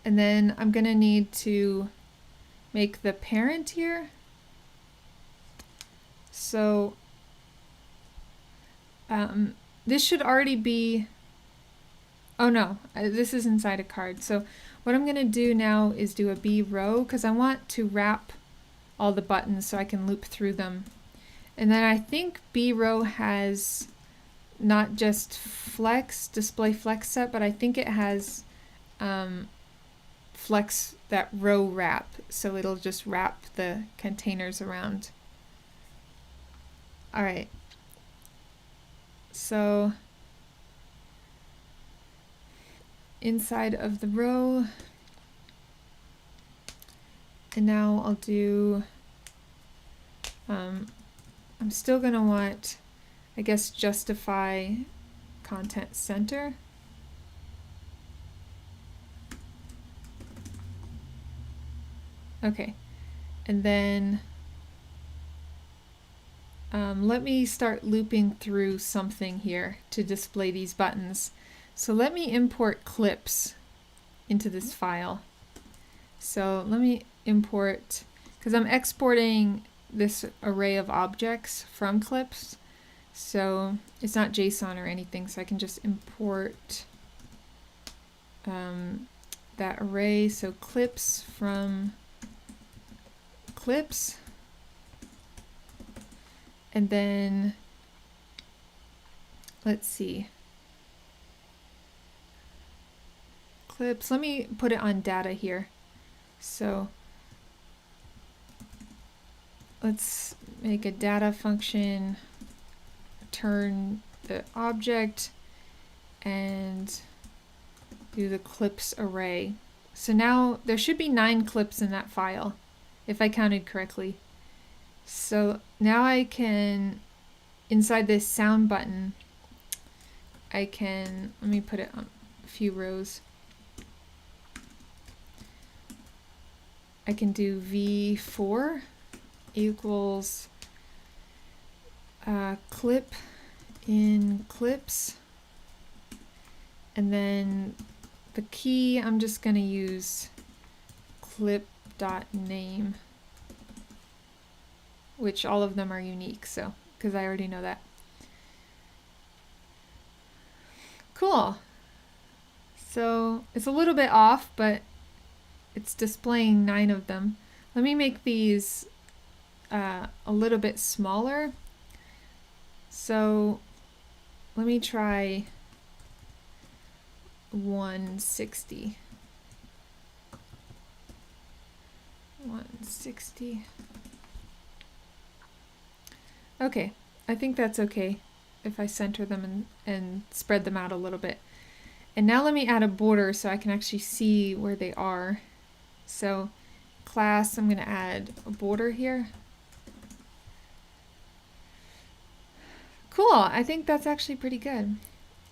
And then I'm going to need to make the parent here. So this should already be, oh no, this is inside a card. So what I'm going to do now is do a B row because I want to wrap all the buttons so I can loop through them. And then I think B row has not just flex, display flex set, but I think it has flex that row wrap, so it'll just wrap the containers around. All right, so inside of the row, and now I'll do, I'm still going to want, I guess, justify content center. Okay, and then let me start looping through something here to display these buttons. So let me import clips into this file. So let me import, because I'm exporting this array of objects from clips. So it's not JSON or anything, so I can just import that array. So clips from clips, and then let's see, clips, let me put it on data here. So let's make a data function, turn the object, and do the clips array. So now there should be 9 clips in that file, if I counted correctly. So now I can, inside this sound button, I can, let me put it on a few rows. I can do v4 equals clip in clips, and then the key, I'm just going to use clip.name, which all of them are unique, so because I already know that. Cool. So it's a little bit off, but it's displaying 9 of them. Let me make these a little bit smaller. So let me try 160. 160. Okay, I think that's okay if I center them and spread them out a little bit. And now let me add a border so I can actually see where they are. So class, I'm going to add a border here. Cool, I think that's actually pretty good.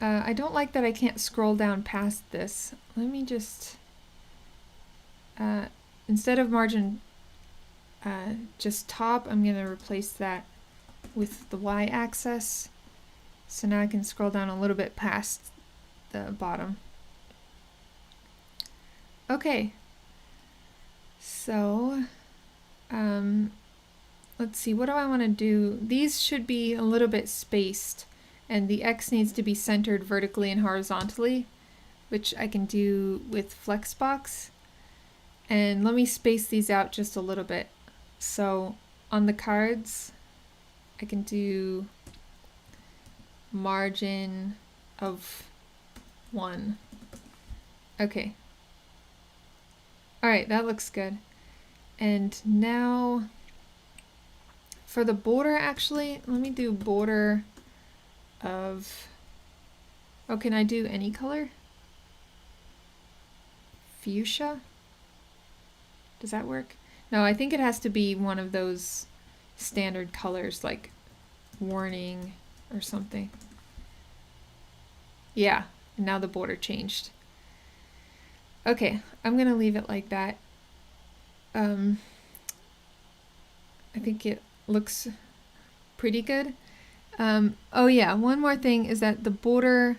I don't like that I can't scroll down past this. Let me just, instead of margin just top, I'm going to replace that with the y-axis. So now I can scroll down a little bit past the bottom. Okay, so let's see, what do I want to do? These should be a little bit spaced, and the X needs to be centered vertically and horizontally, which I can do with Flexbox. And let me space these out just a little bit. So on the cards, I can do margin of 1. Okay. Alright, that looks good. And now for the border, actually, let me do border of Oh, can I do any color? Fuchsia? Does that work? No, I think it has to be one of those standard colors like warning or something. Yeah, now the border changed. Okay, I'm gonna leave it like that. I think it looks pretty good. Oh yeah, one more thing is that the border,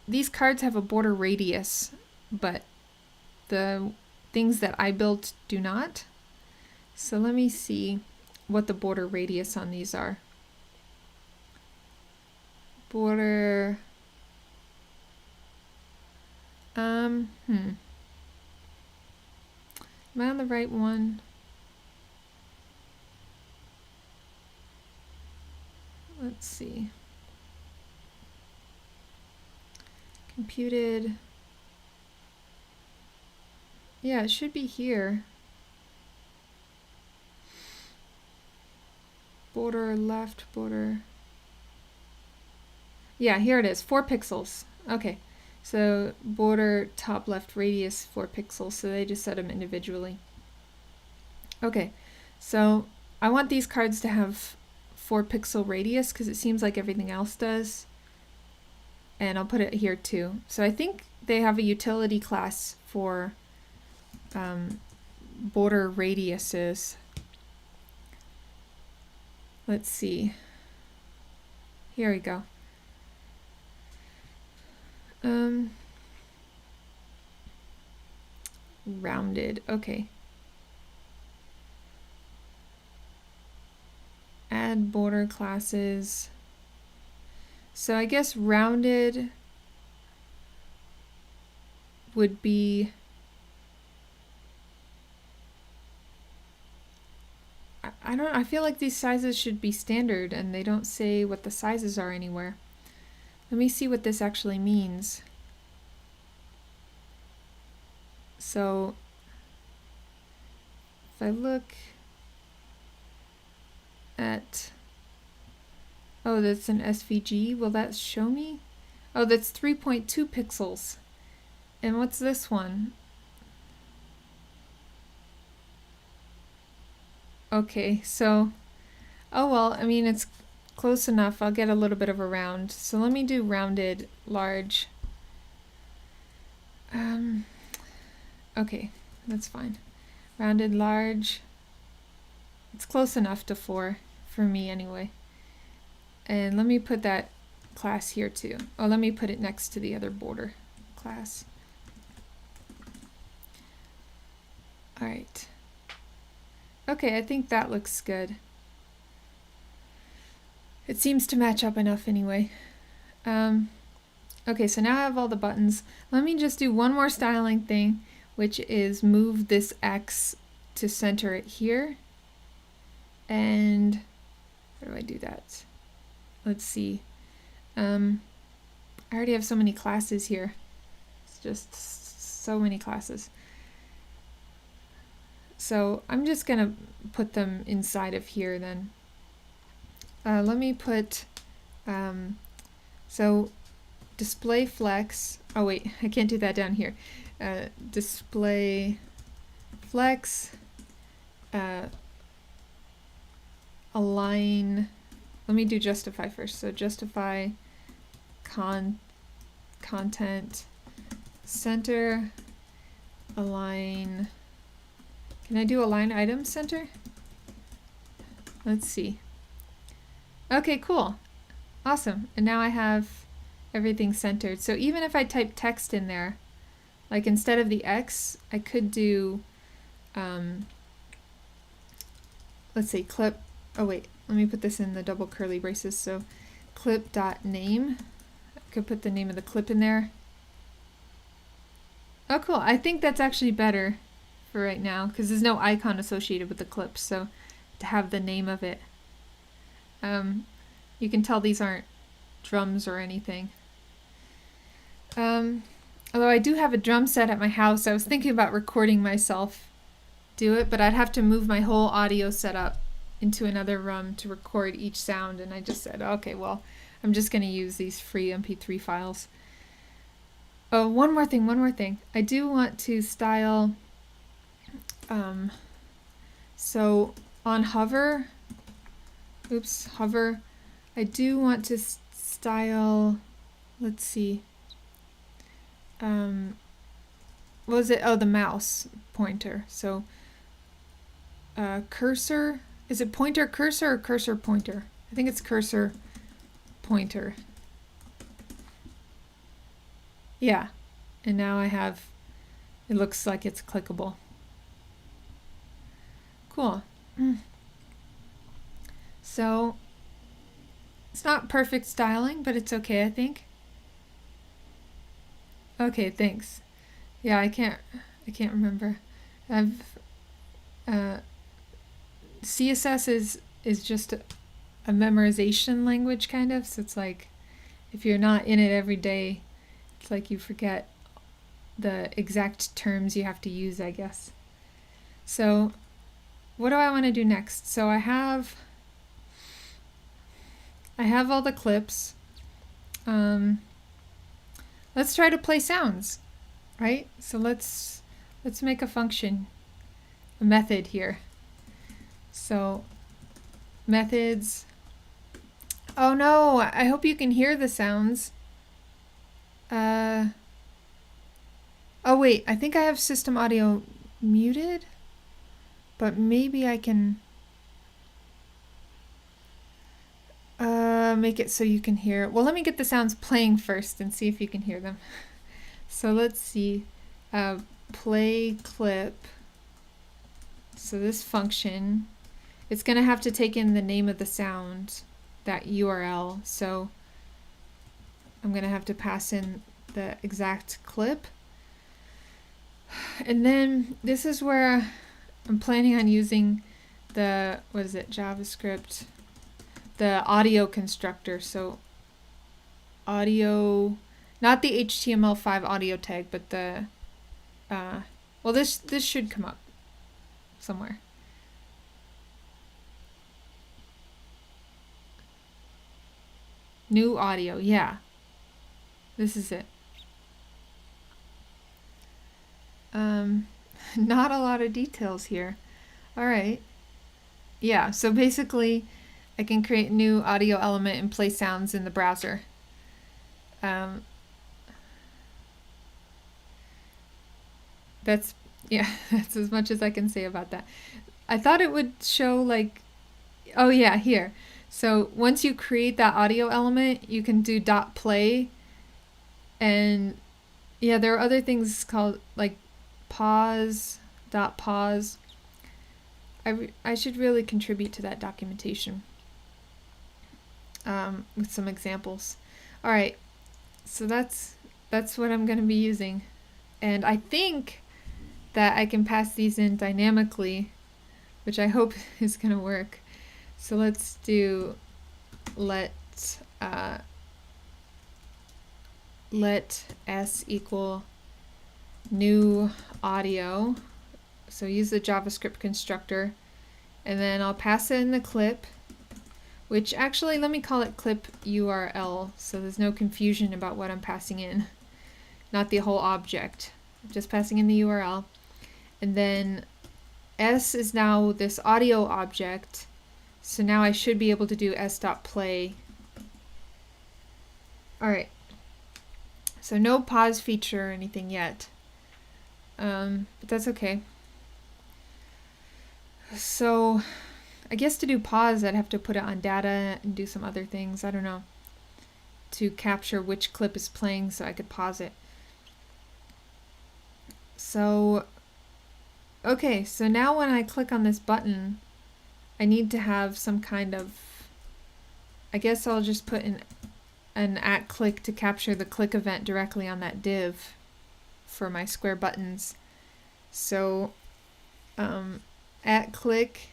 these cards have a border radius, but the things that I built do not. So let me see what the border radius on these are. Border, am I on the right one? Let's see. Computed. Yeah, it should be here. Border left, border. Yeah, here it is, 4 pixels. Okay, so border top left radius 4 pixels, so they just set them individually. Okay, so I want these cards to have 4 pixel radius because it seems like everything else does. And I'll put it here too. So I think they have a utility class for border radiuses. Let's see. Here we go. Rounded. Okay. Add border classes. So I guess rounded would be, I feel like these sizes should be standard and they don't say what the sizes are anywhere. Let me see what this actually means. So if I look at, oh, that's an SVG. Will that show me? Oh, that's 3.2 pixels. And what's this one? Okay, so, oh well, I mean, it's close enough. I'll get a little bit of a round. So let me do rounded large. Okay, that's fine. Rounded large. It's close enough to 4 for me anyway. And let me put that class here too. Oh, let me put it next to the other border class. All right. Okay, I think that looks good. It seems to match up enough anyway. Okay, so now I have all the buttons. Let me just do one more styling thing, which is move this X to center it here. And how do I do that? Let's see. I already have so many classes here. It's just so many classes. So I'm just gonna put them inside of here then. Let me put, so display flex, oh wait, I can't do that down here. Display flex, align, let me do justify first. So justify content center, align, can I do align item center? Let's see. Okay, cool. Awesome. And now I have everything centered. So even if I type text in there, like instead of the X, I could do, let's see, clip, oh wait, let me put this in the double curly braces. So clip.name, I could put the name of the clip in there. Oh cool, I think that's actually better for right now because there's no icon associated with the clip, so to have the name of it. You can tell these aren't drums or anything. Although I do have a drum set at my house, I was thinking about recording myself do it, but I'd have to move my whole audio setup into another room to record each sound, and I just said, okay, well, I'm just going to use these free MP3 files. Oh, one more thing. I do want to style, so on hover, I do want to style, let's see, what was it? Oh, the mouse pointer. So cursor, is it pointer cursor or cursor pointer? I think it's cursor pointer. Yeah, and now I have, it looks like it's clickable. Cool. So it's not perfect styling, but it's okay, I think. Okay, thanks. Yeah, I can't remember. CSS is just a memorization language kind of, so it's like if you're not in it every day, it's like you forget the exact terms you have to use, I guess. So what do I want to do next? So I have all the clips. Let's try to play sounds, right? So let's make a function, a method here. So methods. Oh no, I hope you can hear the sounds. Oh wait, I think I have system audio muted, but maybe I can make it so you can hear. Well, let me get the sounds playing first and see if you can hear them. So let's see, play clip. So this function, it's gonna have to take in the name of the sound, that URL. So I'm gonna have to pass in the exact clip. And then this is where I'm planning on using the, what is it, JavaScript, the audio constructor. So audio, not the HTML5 audio tag, but the, well, this should come up somewhere. New audio, yeah. This is it. Not a lot of details here. All right. Yeah, so basically I can create a new audio element and play sounds in the browser. That's as much as I can say about that. I thought it would show like, oh yeah, here. So once you create that audio element, you can do .play, and yeah, there are other things called like pause. I should really contribute to that documentation with some examples. All right, so that's what I'm going to be using, and I think that I can pass these in dynamically, which I hope is going to work. So let's do let s equal new audio. So use the JavaScript constructor, and then I'll pass in the clip, which actually, let me call it clip URL so there's no confusion about what I'm passing in. Not the whole object, just passing in the URL. And then s is now this audio object, so now I should be able to do s.play. Alright, so no pause feature or anything yet, but that's okay. So I guess to do pause, I'd have to put it on data and do some other things, I don't know, to capture which clip is playing so I could pause it. So, okay, so now when I click on this button, I need to have some kind of, I guess I'll just put an @click to capture the click event directly on that div for my square buttons. So @click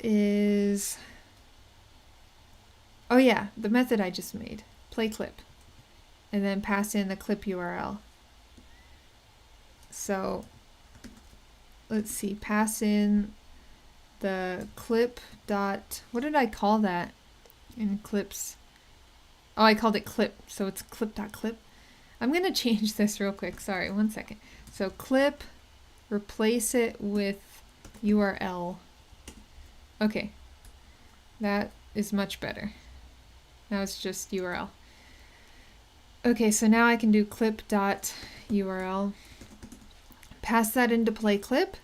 is, oh yeah, the method I just made, play clip, and then pass in the clip URL. So let's see, pass in the clip dot, what did I call that in clips? Oh, I called it clip, so it's clip.clip. I'm going to change this real quick. Sorry, 1 second. So clip, replace it with URL. Okay, that is much better. Now it's just URL. Okay, so now I can do clip.url. Pass that into play clip.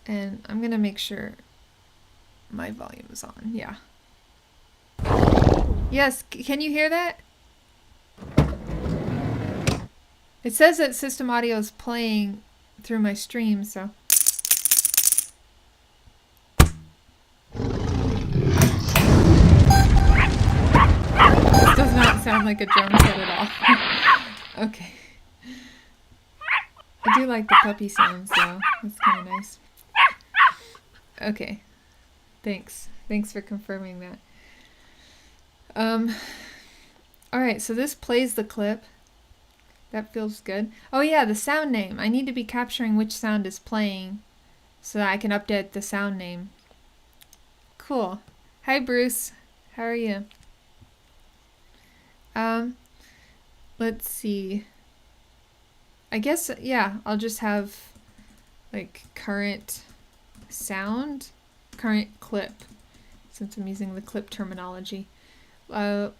And I'm going to make sure my volume is on. Yeah. Yes, can you hear that? It says that system audio is playing through my stream, so. This does not sound like a drum set at all. Okay. I do like the puppy sounds though. That's kind of nice. Okay. Thanks. Thanks for confirming that. Alright, so this plays the clip. That feels good. Oh yeah, the sound name. I need to be capturing which sound is playing so that I can update the sound name. Cool. Hi Bruce. How are you? Let's see. I guess, yeah, I'll just have like current sound, current clip, since I'm using the clip terminology. So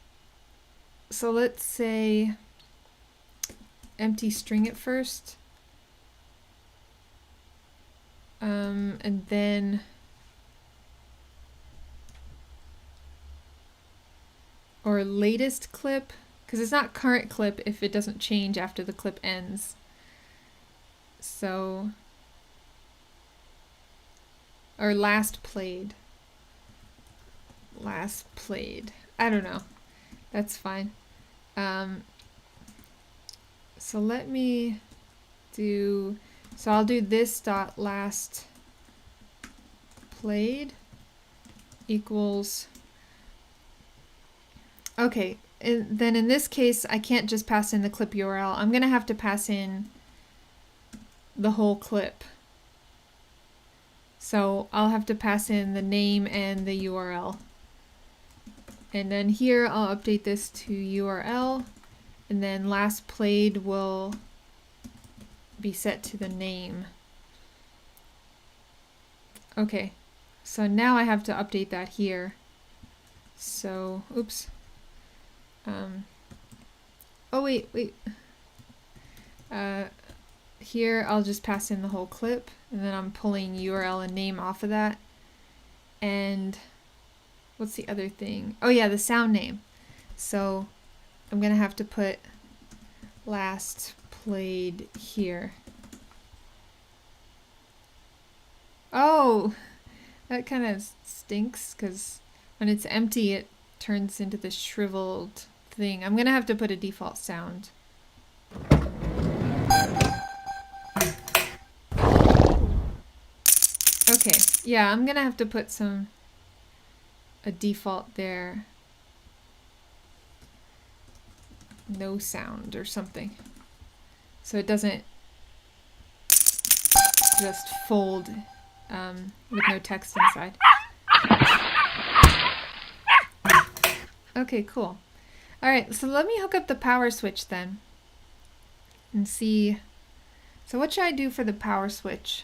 let's say empty string at first. And then or latest clip, because it's not current clip if it doesn't change after the clip ends. So, or last played. Last played. I don't know. That's fine. So let me do, so I'll do this dot last played equals, okay, and then in this case I can't just pass in the clip URL. I'm gonna have to pass in the whole clip. So I'll have to pass in the name and the URL. And then here I'll update this to URL, and then last played will be set to the name. Okay, so now I have to update that here. So, oops. Oh wait. Here I'll just pass in the whole clip, and then I'm pulling URL and name off of that. And what's the other thing? Oh yeah, the sound name. So I'm gonna have to put last played here. Oh, that kind of stinks, because when it's empty it turns into this shriveled thing. I'm gonna have to put a default sound. Okay, yeah, I'm gonna have to put a default there. No sound or something. So it doesn't just fold with no text inside. Okay, cool. Alright, so let me hook up the power switch then and see. So what should I do for the power switch?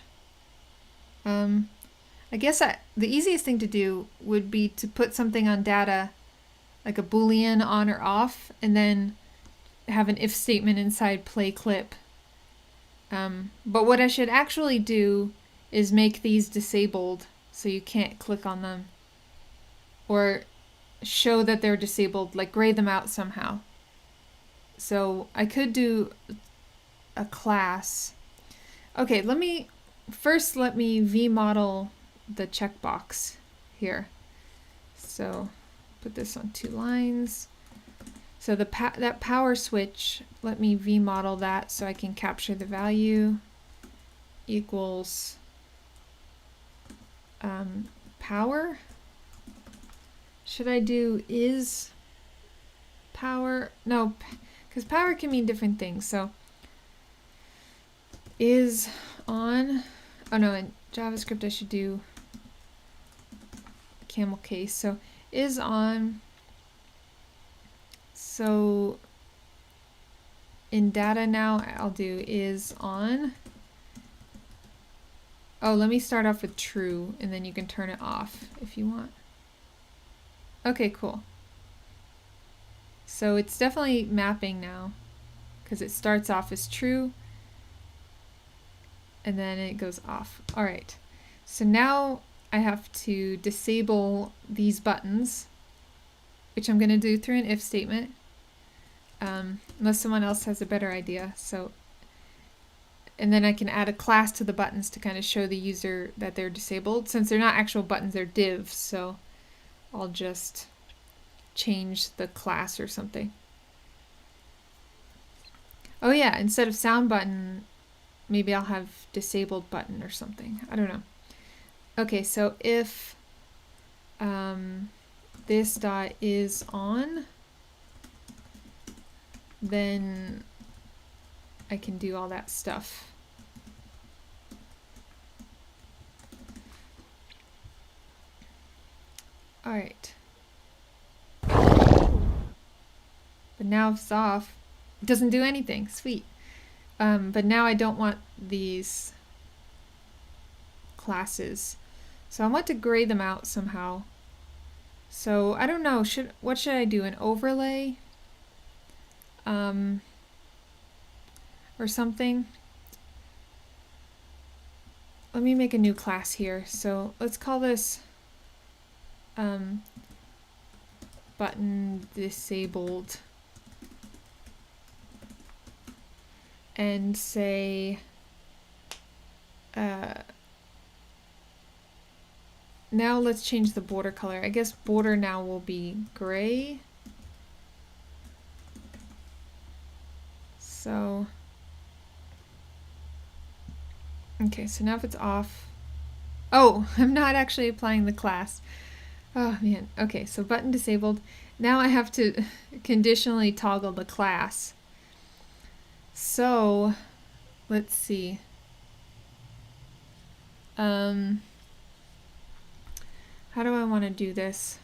I guess the easiest thing to do would be to put something on data, like a boolean on or off, and then have an if statement inside play clip. But what I should actually do is make these disabled so you can't click on them, or show that they're disabled, like gray them out somehow. So I could do a class. Okay, let me v-model the checkbox here. So put this on 2 lines. So that power switch, let me v-model that so I can capture the value equals power. Should I do is power? No, because power can mean different things. So is on, oh no, in JavaScript I should do camel case. So is on So in data now, I'll do is on. Oh, let me start off with true, and then you can turn it off if you want. Okay, cool. So it's definitely mapping now, because it starts off as true, and then it goes off. All right. So now I have to disable these buttons, which I'm going to do through an if statement, unless someone else has a better idea. So, and then I can add a class to the buttons to kind of show the user that they're disabled. Since they're not actual buttons, they're divs, so I'll just change the class or something. Oh yeah, instead of sound button, maybe I'll have disabled button or something. I don't know. Okay, so if this dot is on, then I can do all that stuff. All right. But now if it's off, it doesn't do anything. Sweet. But now I don't want these classes. So I want to gray them out somehow. So I don't know, what should I do? An overlay? Or something? Let me make a new class here. So let's call this button disabled, and say now let's change the border color. I guess border now will be gray. So okay, so now if it's off, oh, I'm not actually applying the class. Oh man. Okay, so button disabled. Now I have to conditionally toggle the class. So let's see. How do I want to do this?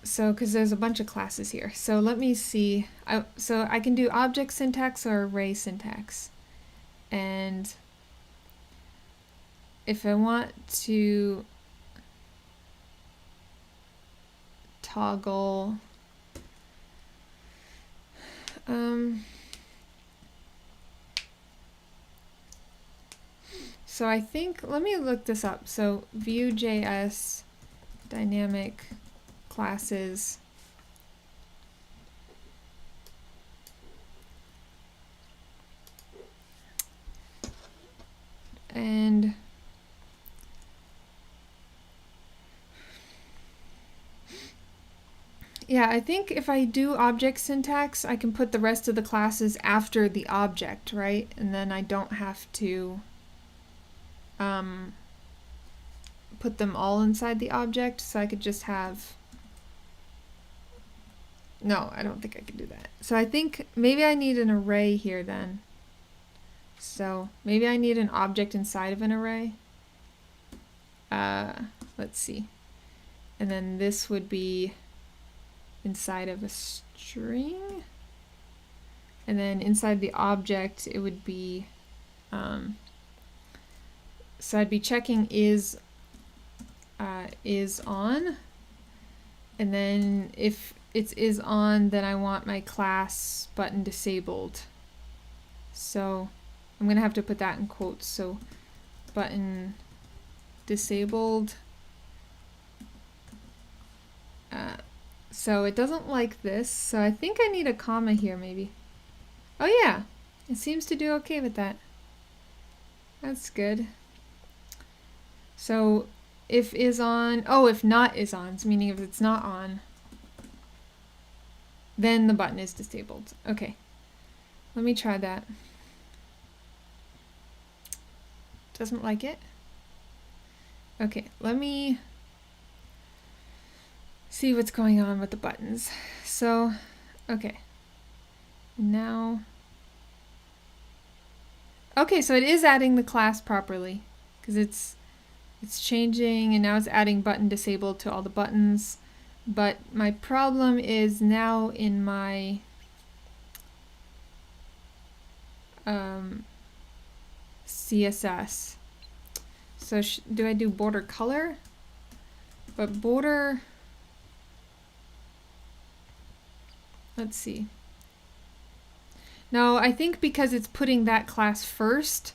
So, because there's a bunch of classes here. So let me see. So I can do object syntax or array syntax. And if I want to toggle, so I think, let me look this up. So Vue.js dynamic classes. And yeah, I think if I do object syntax, I can put the rest of the classes after the object, right? And then I don't have to put them all inside the object, so I could just have... No, I don't think I can do that. So I think maybe I need an array here then. So maybe I need an object inside of an array. Let's see. And then this would be inside of a string. And then inside the object, it would be, so I'd be checking is on. And then if it is on, then I want my class button disabled. So I'm going to have to put that in quotes. So button disabled. So it doesn't like this. So I think I need a comma here maybe. Oh yeah, it seems to do okay with that. That's good. So if is on, oh, if not is on, so meaning if it's not on, then the button is disabled. Okay, let me try that. Doesn't like it. Okay, let me see what's going on with the buttons. So, okay. Now, okay, so it is adding the class properly because it's changing, and now it's adding button disabled to all the buttons. But my problem is now in my CSS. So do I do border color? But border, let's see. No, I think because it's putting that class first,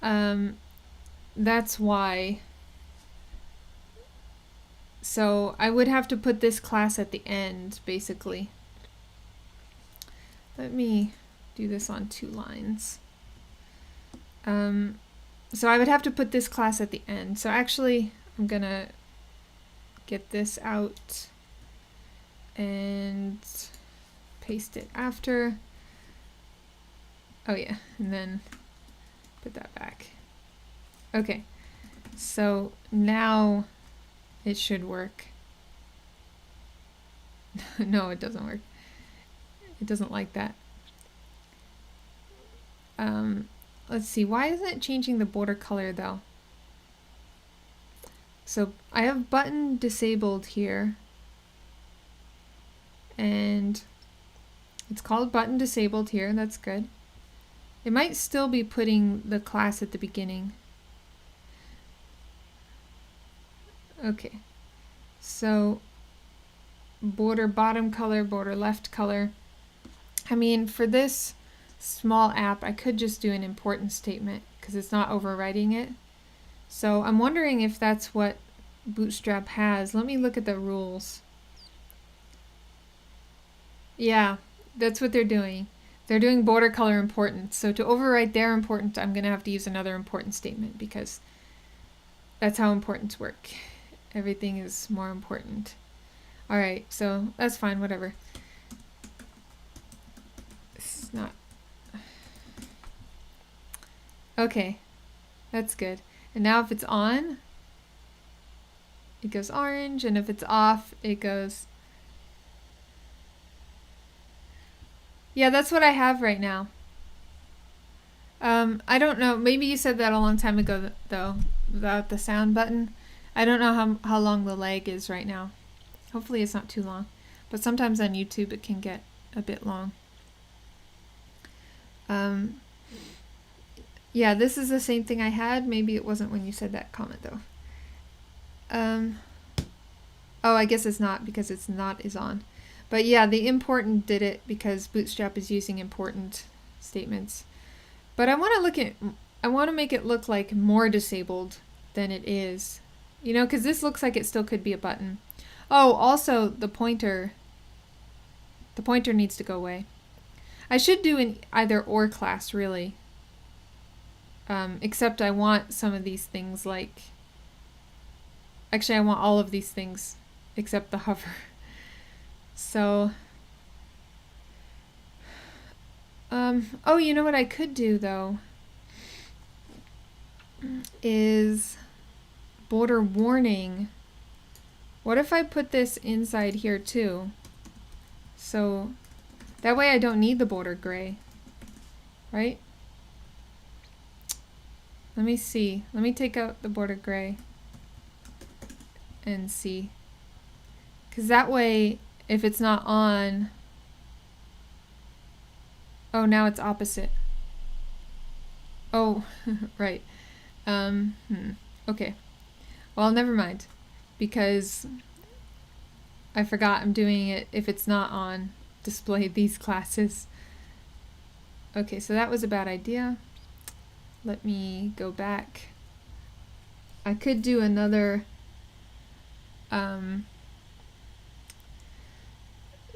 that's why. So I would have to put this class at the end, basically. Let me do this on 2 lines. So I would have to put this class at the end. So actually, I'm gonna get this out and paste it after. Oh yeah, and then put that back. Okay, so now it should work. No, it doesn't work. It doesn't like that. Let's see, why isn't it changing the border color though? So I have button disabled here, and it's called button disabled here, that's good. It might still be putting the class at the beginning. Okay, so border bottom color, border left color. I mean, for this small app, I could just do an important statement because it's not overwriting it. So I'm wondering if that's what Bootstrap has. Let me look at the rules. Yeah, that's what they're doing. They're doing border color important. So to overwrite their important, I'm going to have to use another important statement because that's how importants work. Everything is more important. All right, so that's fine, whatever. It's not. Okay, that's good. And now if it's on, it goes orange, and if it's off, it goes... Yeah, that's what I have right now. I don't know, maybe you said that a long time ago though, without the sound button. I don't know how long the lag is right now. Hopefully it's not too long, but sometimes on YouTube it can get a bit long. Yeah, this is the same thing I had. Maybe it wasn't when you said that comment though. Oh, I guess it's not because it's not is on. But yeah, the important did it because Bootstrap is using important statements. But I want to make it look like more disabled than it is. You know, because this looks like it still could be a button. Oh, also the pointer needs to go away. I should do an either or class really. Except I want some of these things like... Actually, I want all of these things except the hover. So... oh, you know what I could do though? Is border warning. What if I put this inside here too? So that way I don't need the border gray, right? Let me see. Let me take out the border gray and see. Because that way, if it's not on... Oh, now it's opposite. Oh, right. Okay. Well, never mind. Because I forgot I'm doing it if it's not on display these classes. Okay, so that was a bad idea. Let me go back. I could do another...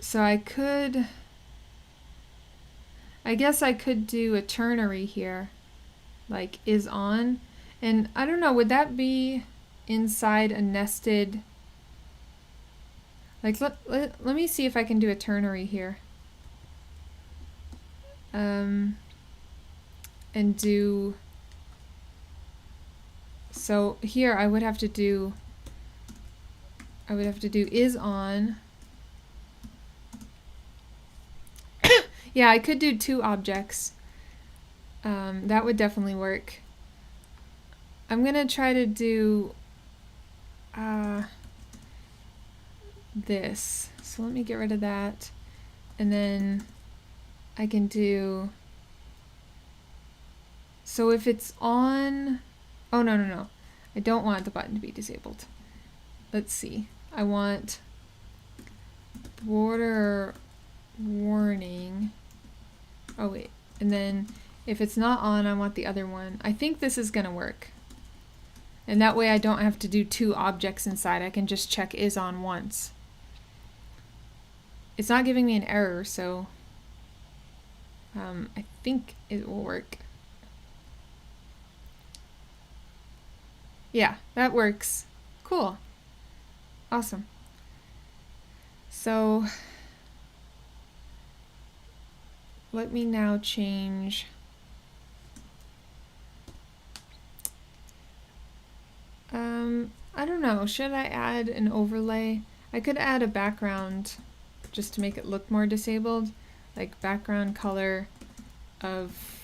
so I guess I could do a ternary here, like is on, and I don't know, would that be inside a nested, like let me see if I can do a ternary here, and do, so here I would have to do is on. Yeah, I could do 2 objects. That would definitely work. I'm gonna try to do this. So let me get rid of that. And then I can do, so if it's on, oh no. I don't want the button to be disabled. Let's see. I want border warning. Oh wait. And then if it's not on, I want the other one. I think this is gonna work. And that way I don't have to do two objects inside. I can just check is on once. It's not giving me an error, so I think it will work. Yeah, that works. Cool. Awesome. So let me now change I don't know, should I add an overlay? I could add a background just to make it look more disabled, like background color of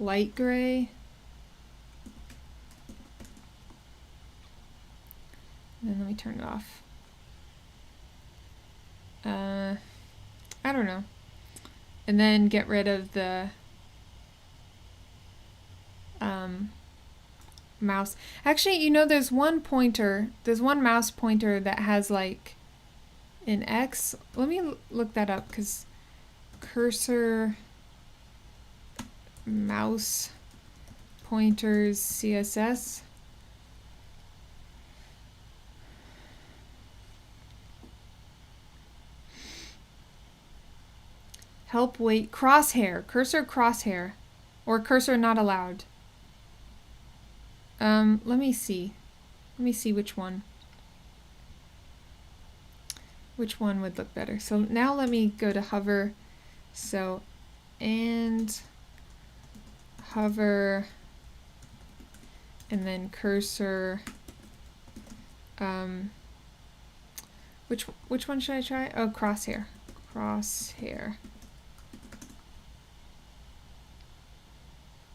light gray. And then let me turn it off. I don't know. And then get rid of the mouse. Actually, you know, there's one mouse pointer that has like an X. Let me look that up, because cursor mouse pointers CSS. Help wait, crosshair, cursor crosshair, or cursor not allowed. Let me see which one. Which one would look better? So now let me go to hover. So, and hover, and then cursor. Which one should I try? Oh, crosshair. Crosshair.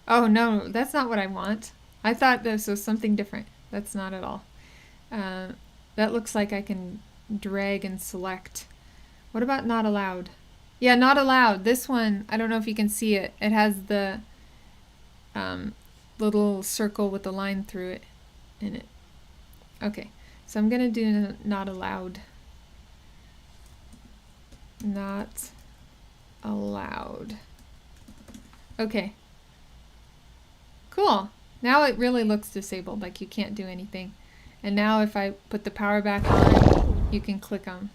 Oh no, that's not what I want. I thought this was something different. That's not at all. That looks like I can drag and select. What about not allowed? Yeah, not allowed. This one, I don't know if you can see it. It has the little circle with the line through it in it. Okay, so I'm gonna do not allowed. Not allowed. Okay. Cool. Now it really looks disabled, like you can't do anything. And now if I put the power back on, you can click on.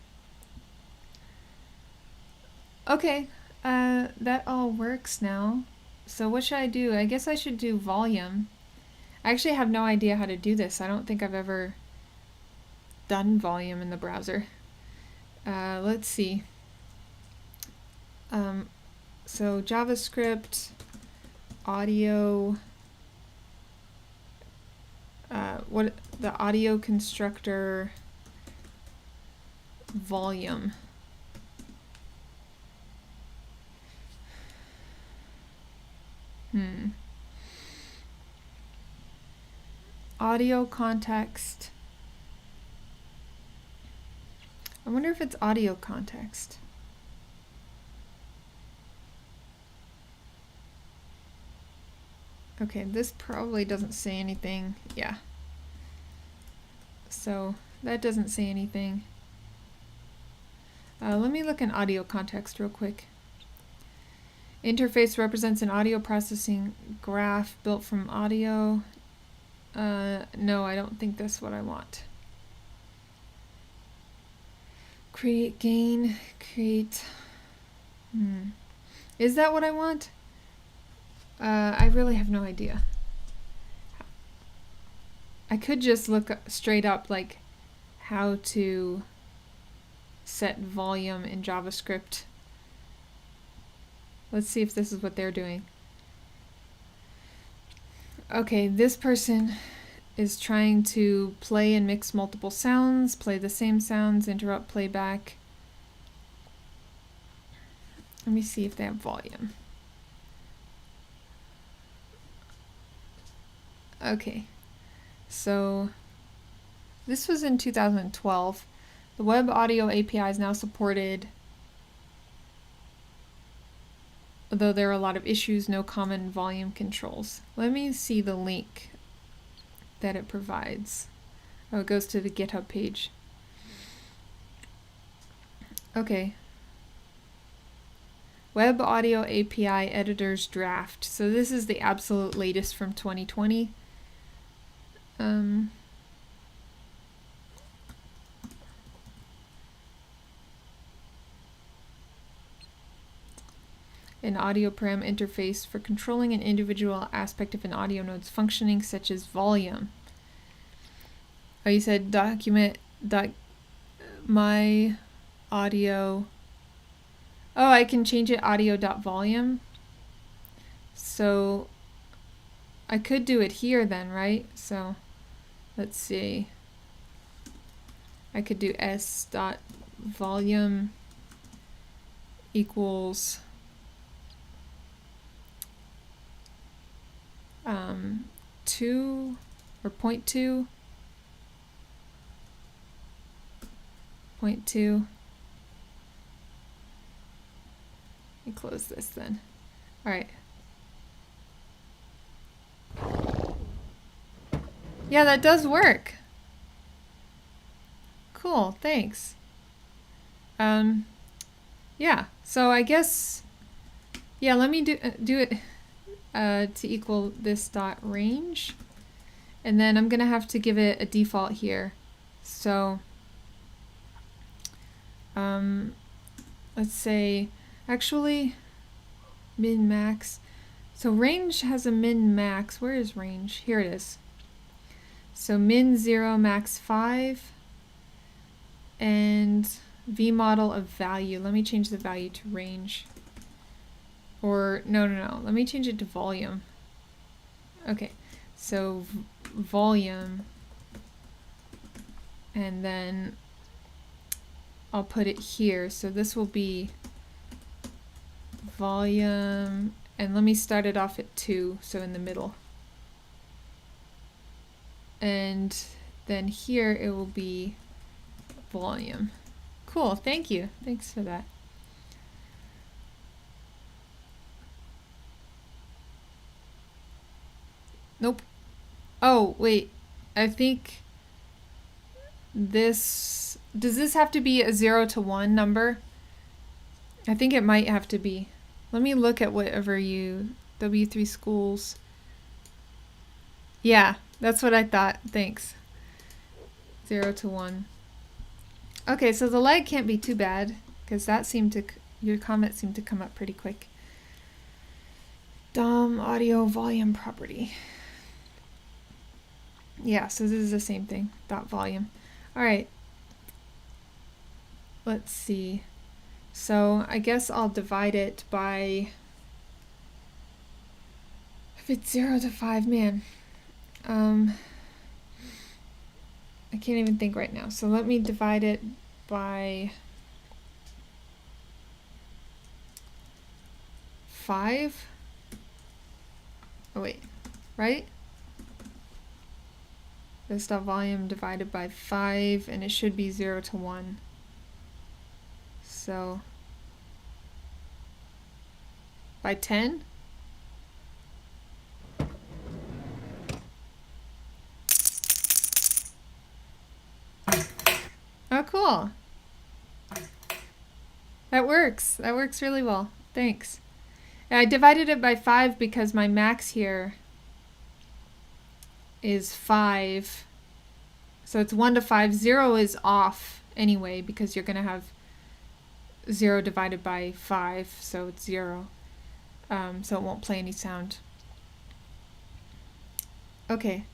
Okay, that all works now. So what should I do? I guess I should do volume. I actually have no idea how to do this. I don't think I've ever done volume in the browser. Let's see. So JavaScript, audio, what the audio constructor volume. Audio context. I wonder if it's audio context. Okay, this probably doesn't say anything. Yeah. So that doesn't say anything. Let me look in audio context real quick. Interface represents an audio processing graph built from audio. No, I don't think that's what I want. Create gain, create. Is that what I want? I really have no idea. I could just look straight up like how to set volume in JavaScript. Let's see if this is what they're doing. Okay, this person is trying to play and mix multiple sounds, play the same sounds, interrupt playback. Let me see if they have volume. Okay, so this was in 2012. The web audio API is now supported, although there are a lot of issues, no common volume controls. Let me see the link that it provides. Oh, it goes to the GitHub page. Okay. Web Audio API Editor's Draft. So this is the absolute latest from 2020. An audio param interface for controlling an individual aspect of an audio node's functioning, such as volume. Oh, you said document my audio. Oh, I can change it audio.volume. So I could do it here then, right? So let's see. I could do s.volume equals 2 or 0.2. 0.2. Let me close this then. All right. Yeah, that does work. Cool, thanks. Yeah, so I guess, yeah, let me do it to equal this dot range. And then I'm gonna have to give it a default here. So, let's say, actually, min max. So range has a min max. Where is range? Here it is. So min 0, max 5, and vmodel of value. Let me change the value to range. Or, no. Let me change it to volume. Okay, so volume. And then I'll put it here. So this will be volume. And let me start it off at 2, so in the middle. And then here it will be volume. Cool, thank you. Thanks for that. Nope. Oh, wait. I think this... Does this have to be a 0 to 1 number? I think it might have to be. Let me look at whatever you... W3 schools. Yeah, that's what I thought. Thanks. 0 to 1. Okay, so the lag can't be too bad, because that seemed to... Your comment seemed to come up pretty quick. DOM audio volume property. Yeah, so this is the same thing. Dot volume. Alright. Let's see. So I guess I'll divide it by... If it's 0 to 5, man. I can't even think right now. So let me divide it by 5. Oh wait, right? This dot volume divided by 5, and it should be 0 to 1. So by 10? Oh, cool. That works. That works really well. Thanks. And I divided it by 5 because my max here is 5. So it's 1 to 5. 0 is off anyway because you're going to have 0 divided by 5, so it's 0. So it won't play any sound. Okay.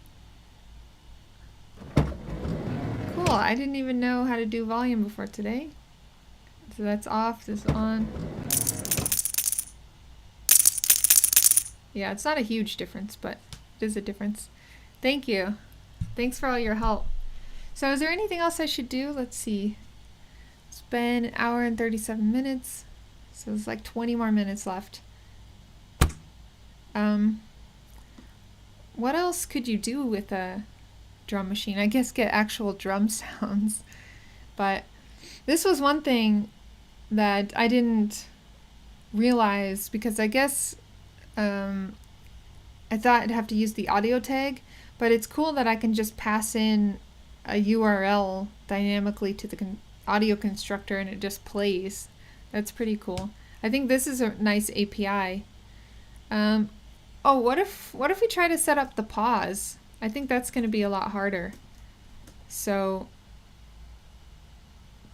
Cool, I didn't even know how to do volume before today. So that's off, this is on. Yeah, it's not a huge difference, but it is a difference. Thank you. Thanks for all your help. So is there anything else I should do? Let's see. It's been an hour and 37 minutes. So there's like 20 more minutes left. What else could you do with a drum machine? I guess get actual drum sounds. But this was one thing that I didn't realize, because I guess I thought I'd have to use the audio tag, but it's cool that I can just pass in a URL dynamically to the audio constructor and it just plays. That's pretty cool. I think this is a nice API. Oh, what if we try to set up the pause? I think that's going to be a lot harder. So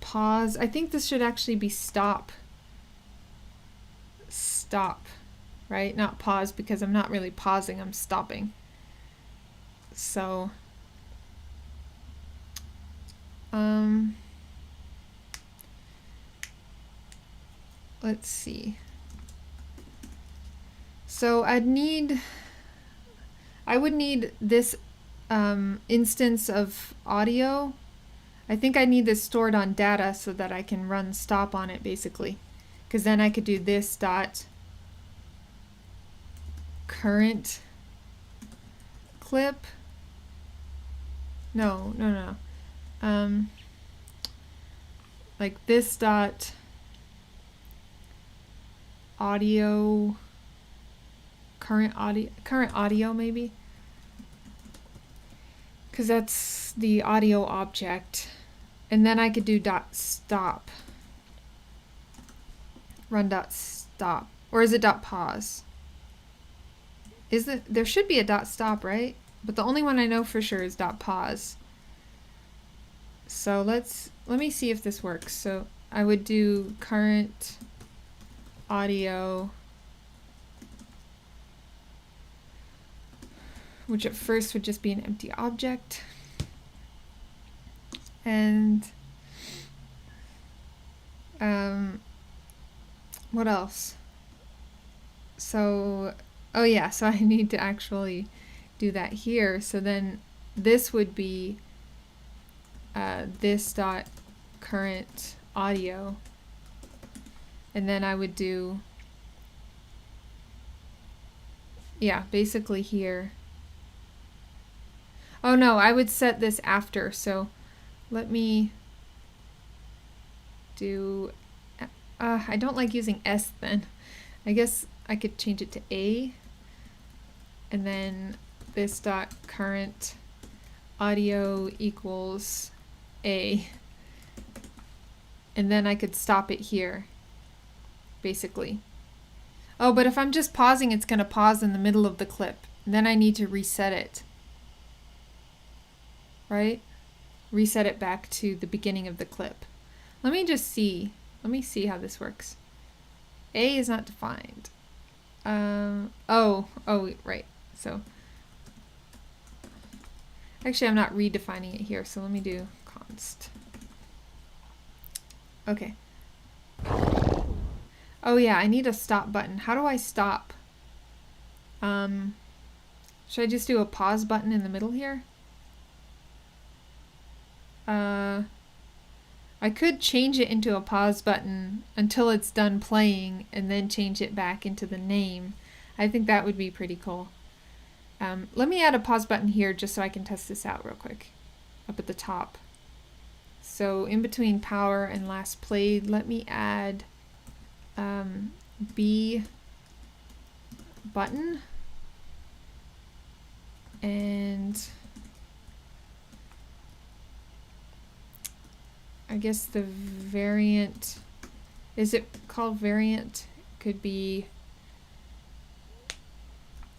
pause. I think this should actually be stop. Stop, right? Not pause, because I'm not really pausing, I'm stopping. So let's see. So I would need this instance of audio. I think I need this stored on data so that I can run stop on it, basically. Because then I could do this dot current clip. No. Like this dot audio, current audio maybe, because that's the audio object. And then I could do dot stop, run dot stop, or is it dot pause? There should be a dot stop, right? But the only one I know for sure is dot pause. So let me see if this works. So I would do current audio, which at first would just be an empty object. And what else? So, oh yeah, so I need to actually do that here. So then this would be this dot current audio, and then I would do, yeah, basically here. Oh no, I would set this after. So let me do, I don't like using S then. I guess I could change it to A, and then this dot current audio equals A, and then I could stop it here, basically. Oh, but if I'm just pausing, it's going to pause in the middle of the clip. And then I need to reset it, right? Reset it back to the beginning of the clip. Let me see how this works. A is not defined. Oh, right. So actually I'm not redefining it here, so let me do const. Okay. Oh yeah, I need a stop button. How do I stop? Should I just do a pause button in the middle here? I could change it into a pause button until it's done playing and then change it back into the name. I think that would be pretty cool. Let me add a pause button here just so I can test this out real quick. Up at the top. So in between power and last played, let me add B button, and I guess the variant, is it called variant? Could be,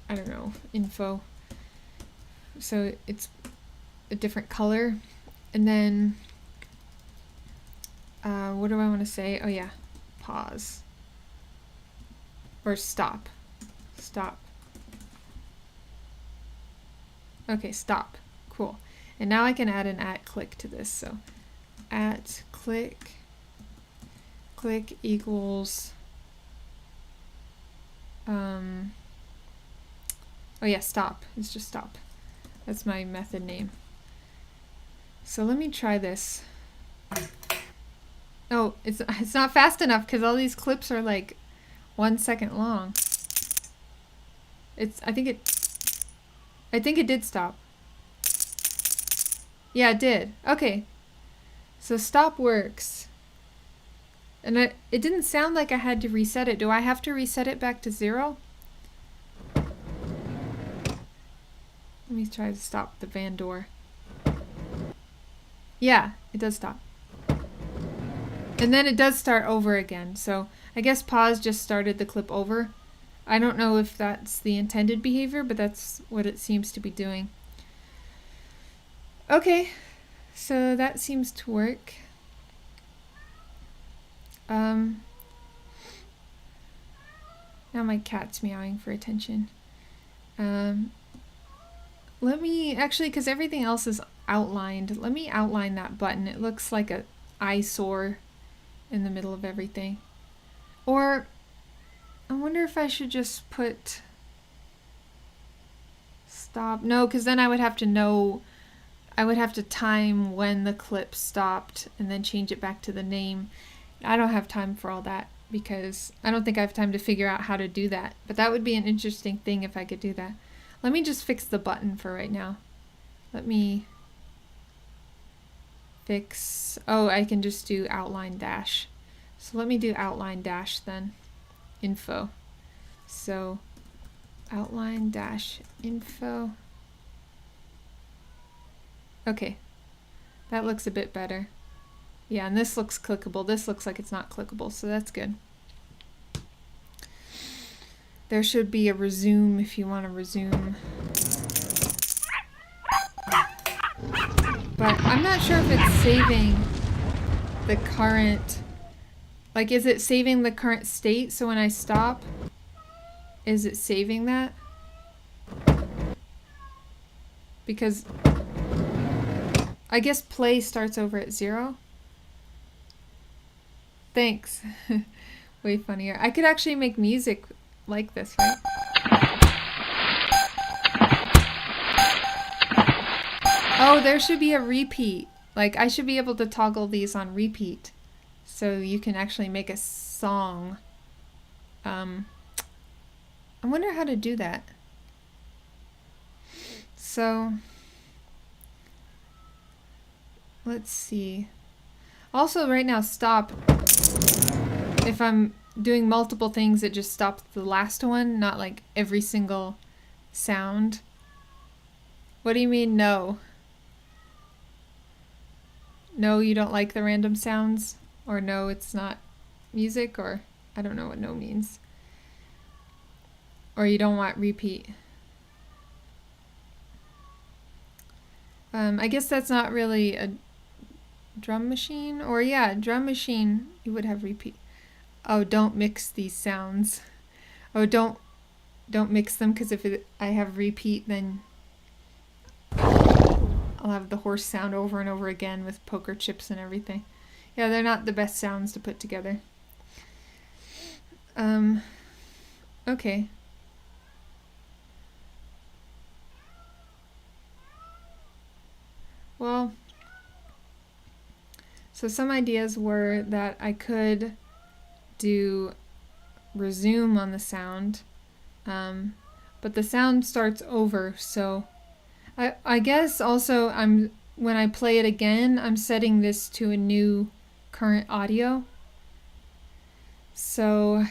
I don't know, info. So it's a different color. And then what do I want to say? Oh yeah, pause. Or stop. Stop. Okay, stop. Cool. And now I can add an @click to this. So @click equals oh yeah, stop. It's just stop. That's my method name. So let me try this. Oh, it's not fast enough because all these clips are like 1 second long. I think it did stop. Yeah, it did. Okay. So stop works. And it didn't sound like I had to reset it. Do I have to reset it back to 0? Let me try to stop the van door. Yeah, it does stop. And then it does start over again. So I guess pause just started the clip over. I don't know if that's the intended behavior, but that's what it seems to be doing. Okay, so that seems to work. Now my cat's meowing for attention. Let me, actually, because everything else is outlined, let me outline that button. It looks like an eyesore in the middle of everything. Or, I wonder if I should just put stop. No, because then I would have to know, I would have to time when the clip stopped and then change it back to the name. I don't have time for all that because I don't think I have time to figure out how to do that. But that would be an interesting thing if I could do that. Let me just fix the button for right now. Let me fix, oh, I can just do outline dash. So let me do outline dash then, info. So outline dash info. Okay, that looks a bit better. Yeah, and this looks clickable. This looks like it's not clickable, so that's good. There should be a resume if you want to resume. But I'm not sure if it's saving the current, like is it saving the current state? So when I stop, is it saving that? Because I guess play starts over at 0. Thanks. Way funnier. I could actually make music like this, right? Oh, there should be a repeat. Like, I should be able to toggle these on repeat. So you can actually make a song. I wonder how to do that. So, let's see. Also, right now, stop. If I'm doing multiple things, it just stops the last one, not like every single sound. What do you mean, no? No, you don't like the random sounds? Or no, it's not music? Or I don't know what no means. Or you don't want repeat. I guess that's not really a drum machine. Or yeah, drum machine, you would have repeat. Oh, don't mix these sounds. Oh, don't mix them, because if I have repeat, then I'll have the horse sound over and over again with poker chips and everything. Yeah, they're not the best sounds to put together. Okay. Well, so some ideas were that I could do resume on the sound, but the sound starts over, so I guess also when I play it again, I'm setting this to a new current audio. So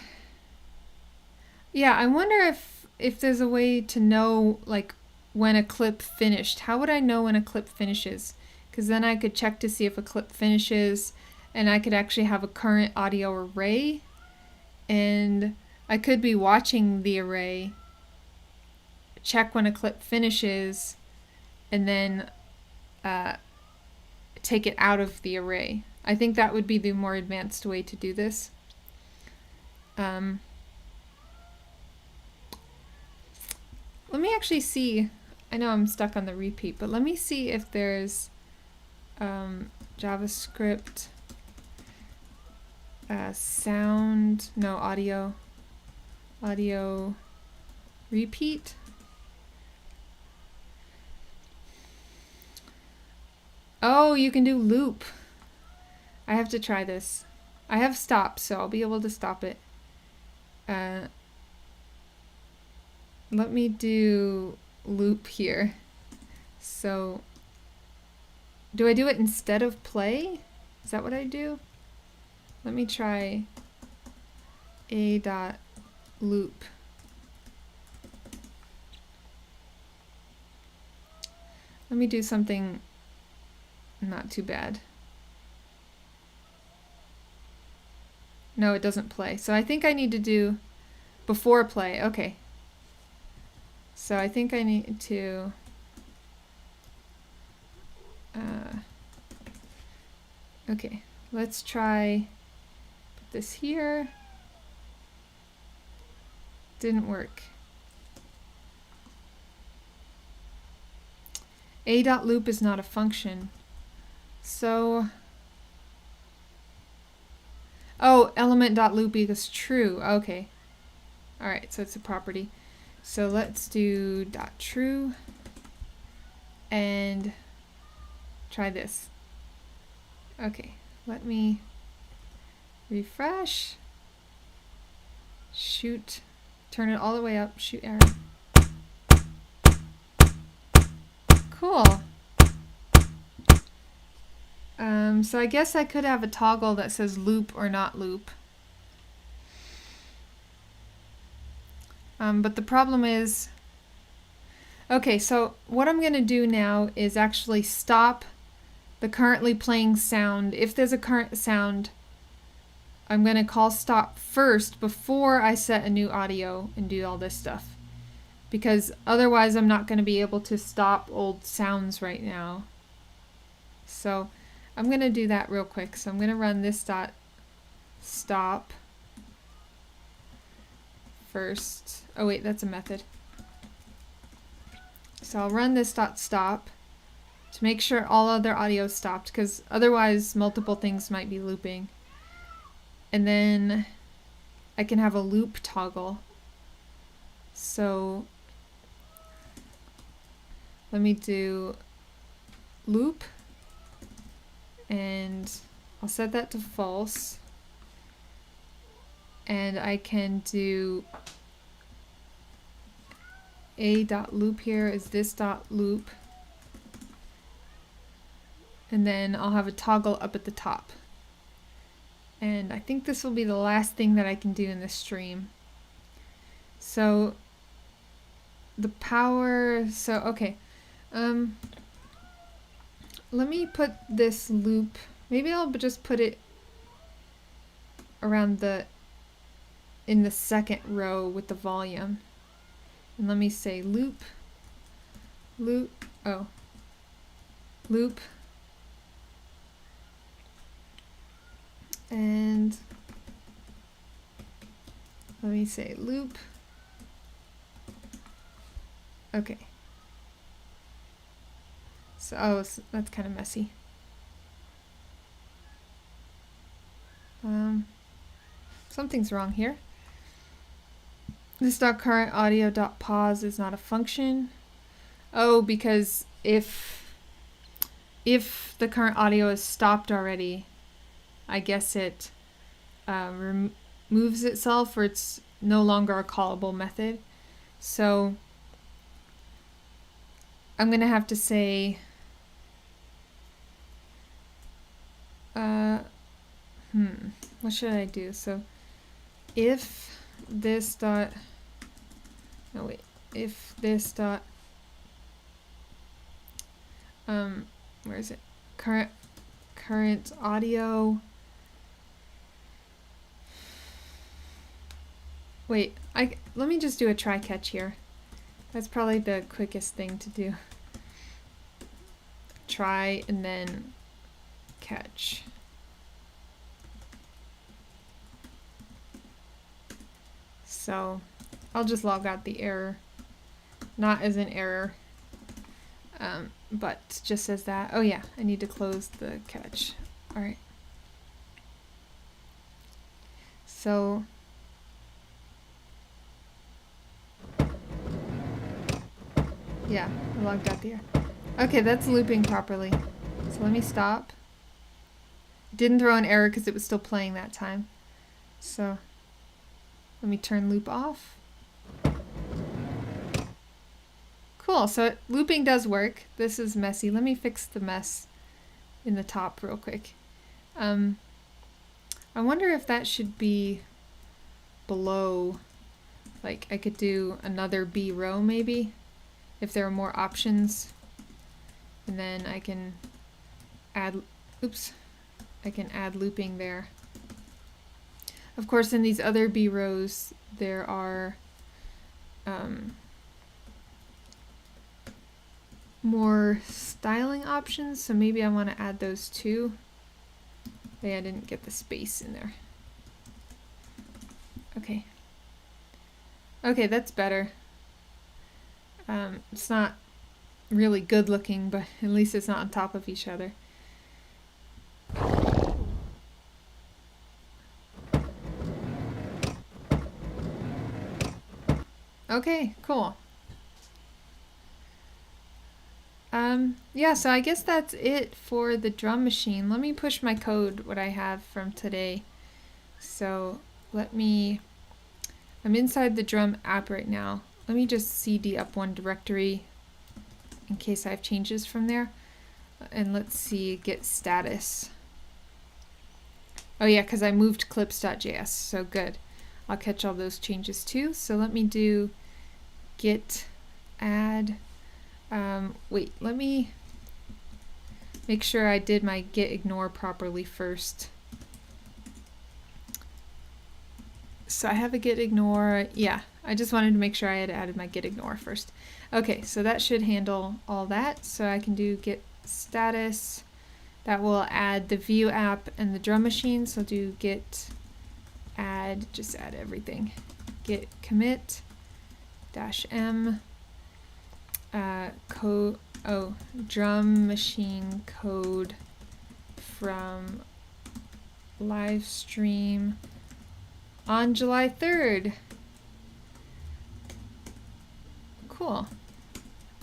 yeah, I wonder if there's a way to know like when a clip finished. How would I know when a clip finishes? Because then I could check to see if a clip finishes, and I could actually have a current audio array, and I could be watching the array, check when a clip finishes, and then take it out of the array. I think that would be the more advanced way to do this. Let me actually see. I know I'm stuck on the repeat, but let me see if there's JavaScript sound, no, audio repeat. Oh, you can do loop. I have to try this. I have stop, so I'll be able to stop it. Let me do loop here. So, do I do it instead of play? Is that what I do? Let me try a dot loop. Let me do something not too bad. No, it doesn't play. So I think I need to do before play. Okay. So I think I need to okay, let's try put this here. Didn't work. A.loop is not a function. So oh, element.loop equals true. Okay. Alright, so it's a property. So let's do .true and try this. Okay, let me refresh. Shoot. Turn it all the way up. Shoot error. Cool. So I guess I could have a toggle that says loop or not loop. But the problem is, okay, so what I'm going to do now is actually stop the currently playing sound. If there's a current sound, I'm going to call stop first before I set a new audio and do all this stuff. Because otherwise I'm not going to be able to stop old sounds right now. So I'm going to do that real quick. So I'm going to run this dot stop first. Oh wait, that's a method. So I'll run this dot stop to make sure all other audio is stopped, because otherwise multiple things might be looping. And then I can have a loop toggle. So let me do loop, and I'll set that to false. And I can do a.loop here is this dot loop. And then I'll have a toggle up at the top. And I think this will be the last thing that I can do in this stream. So the power, so okay. Let me put this loop, maybe I'll just put it around in the second row with the volume. And let me say loop, loop, and let me say loop. Okay. So, that's kind of messy. Something's wrong here. This .current audio .pause is not a function. Oh, because if the current audio is stopped already, I guess it removes itself, or it's no longer a callable method. So I'm gonna have to say what should I do? So if this dot, no wait, if this dot, where is it? Current audio. Wait, let me just do a try catch here. That's probably the quickest thing to do. Try and then catch. So I'll just log out the error, not as an error, but just as that. Oh yeah, I need to close the catch. All right. So yeah, I logged out the error. Okay, that's looping properly. So let me stop. Didn't throw an error because it was still playing that time. So let me turn loop off. Cool, so looping does work. This is messy. Let me fix the mess in the top real quick. I wonder if that should be below, like I could do another B row maybe, if there are more options. And then I can add, I can add looping there. Of course, in these other B rows, there are more styling options, so maybe I want to add those too. I didn't get the space in there. Okay. Okay, that's better. It's not really good looking, but at least it's not on top of each other. Okay, cool. Yeah, so I guess that's it for the drum machine. Let me push my code, what I have from today. So I'm inside the drum app right now. Let me just cd up one directory in case I have changes from there. And let's see, git status. Oh yeah, because I moved clips.js, so good. I'll catch all those changes too. So let me do git add. Wait, let me make sure I did my git ignore properly first. So I have a git ignore. Yeah, I just wanted to make sure I had added my git ignore first. Okay, so that should handle all that. So I can do git status. That will add the Vue app and the drum machine. So I'll do git add, just add everything. Git commit -m code, drum machine code from live stream on July 3rd. Cool.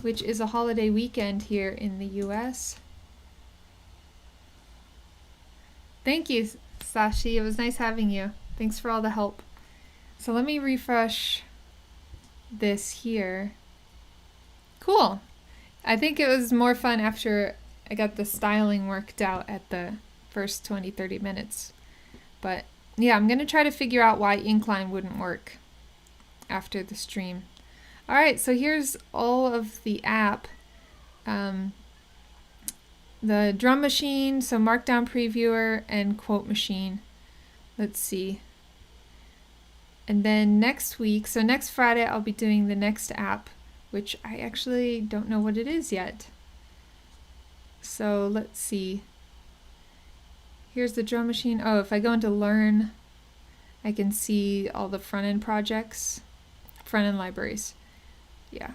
Which is a holiday weekend here in the US. Thank you, Sashi. It was nice having you. Thanks for all the help. So let me refresh this here. Cool. I think it was more fun after I got the styling worked out at the first 20-30 minutes. But yeah, I'm going to try to figure out why Incline wouldn't work after the stream. All right, so here's all of the app. The drum machine, so Markdown Previewer, and quote machine. Let's see. And then next week, so next Friday, I'll be doing the next app, which I actually don't know what it is yet. So let's see. Here's the drum machine. Oh, if I go into Learn, I can see all the front-end projects, front-end libraries. Yeah.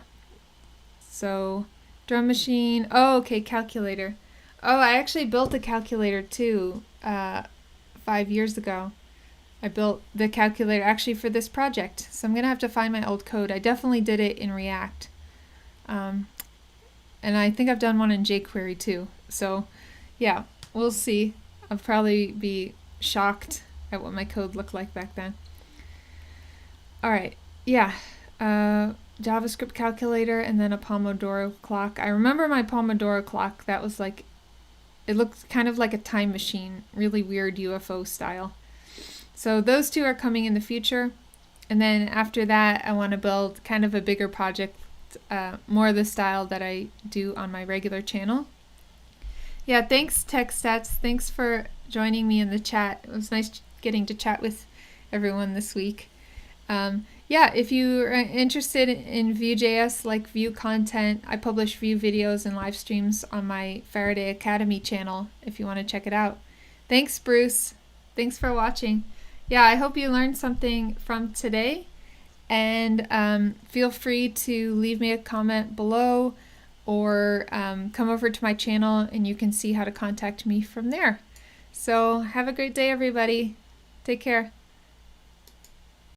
So drum machine. Oh, okay, calculator. Oh, I actually built a calculator too 5 years ago. I built the calculator actually for this project. So I'm going to have to find my old code. I definitely did it in React. And I think I've done one in jQuery too. So yeah, we'll see. I'll probably be shocked at what my code looked like back then. All right. Yeah. JavaScript calculator and then a Pomodoro clock. I remember my Pomodoro clock. That was like, it looked kind of like a time machine, really weird UFO style. So those two are coming in the future. And then after that, I want to build kind of a bigger project, more of the style that I do on my regular channel. Yeah, thanks TechStats. Thanks for joining me in the chat. It was nice getting to chat with everyone this week. Yeah, if you are interested in Vue.js, like Vue content, I publish Vue videos and live streams on my Faraday Academy channel if you want to check it out. Thanks, Bruce. Thanks for watching. Yeah, I hope you learned something from today. And feel free to leave me a comment below or come over to my channel and you can see how to contact me from there. So have a great day, everybody. Take care.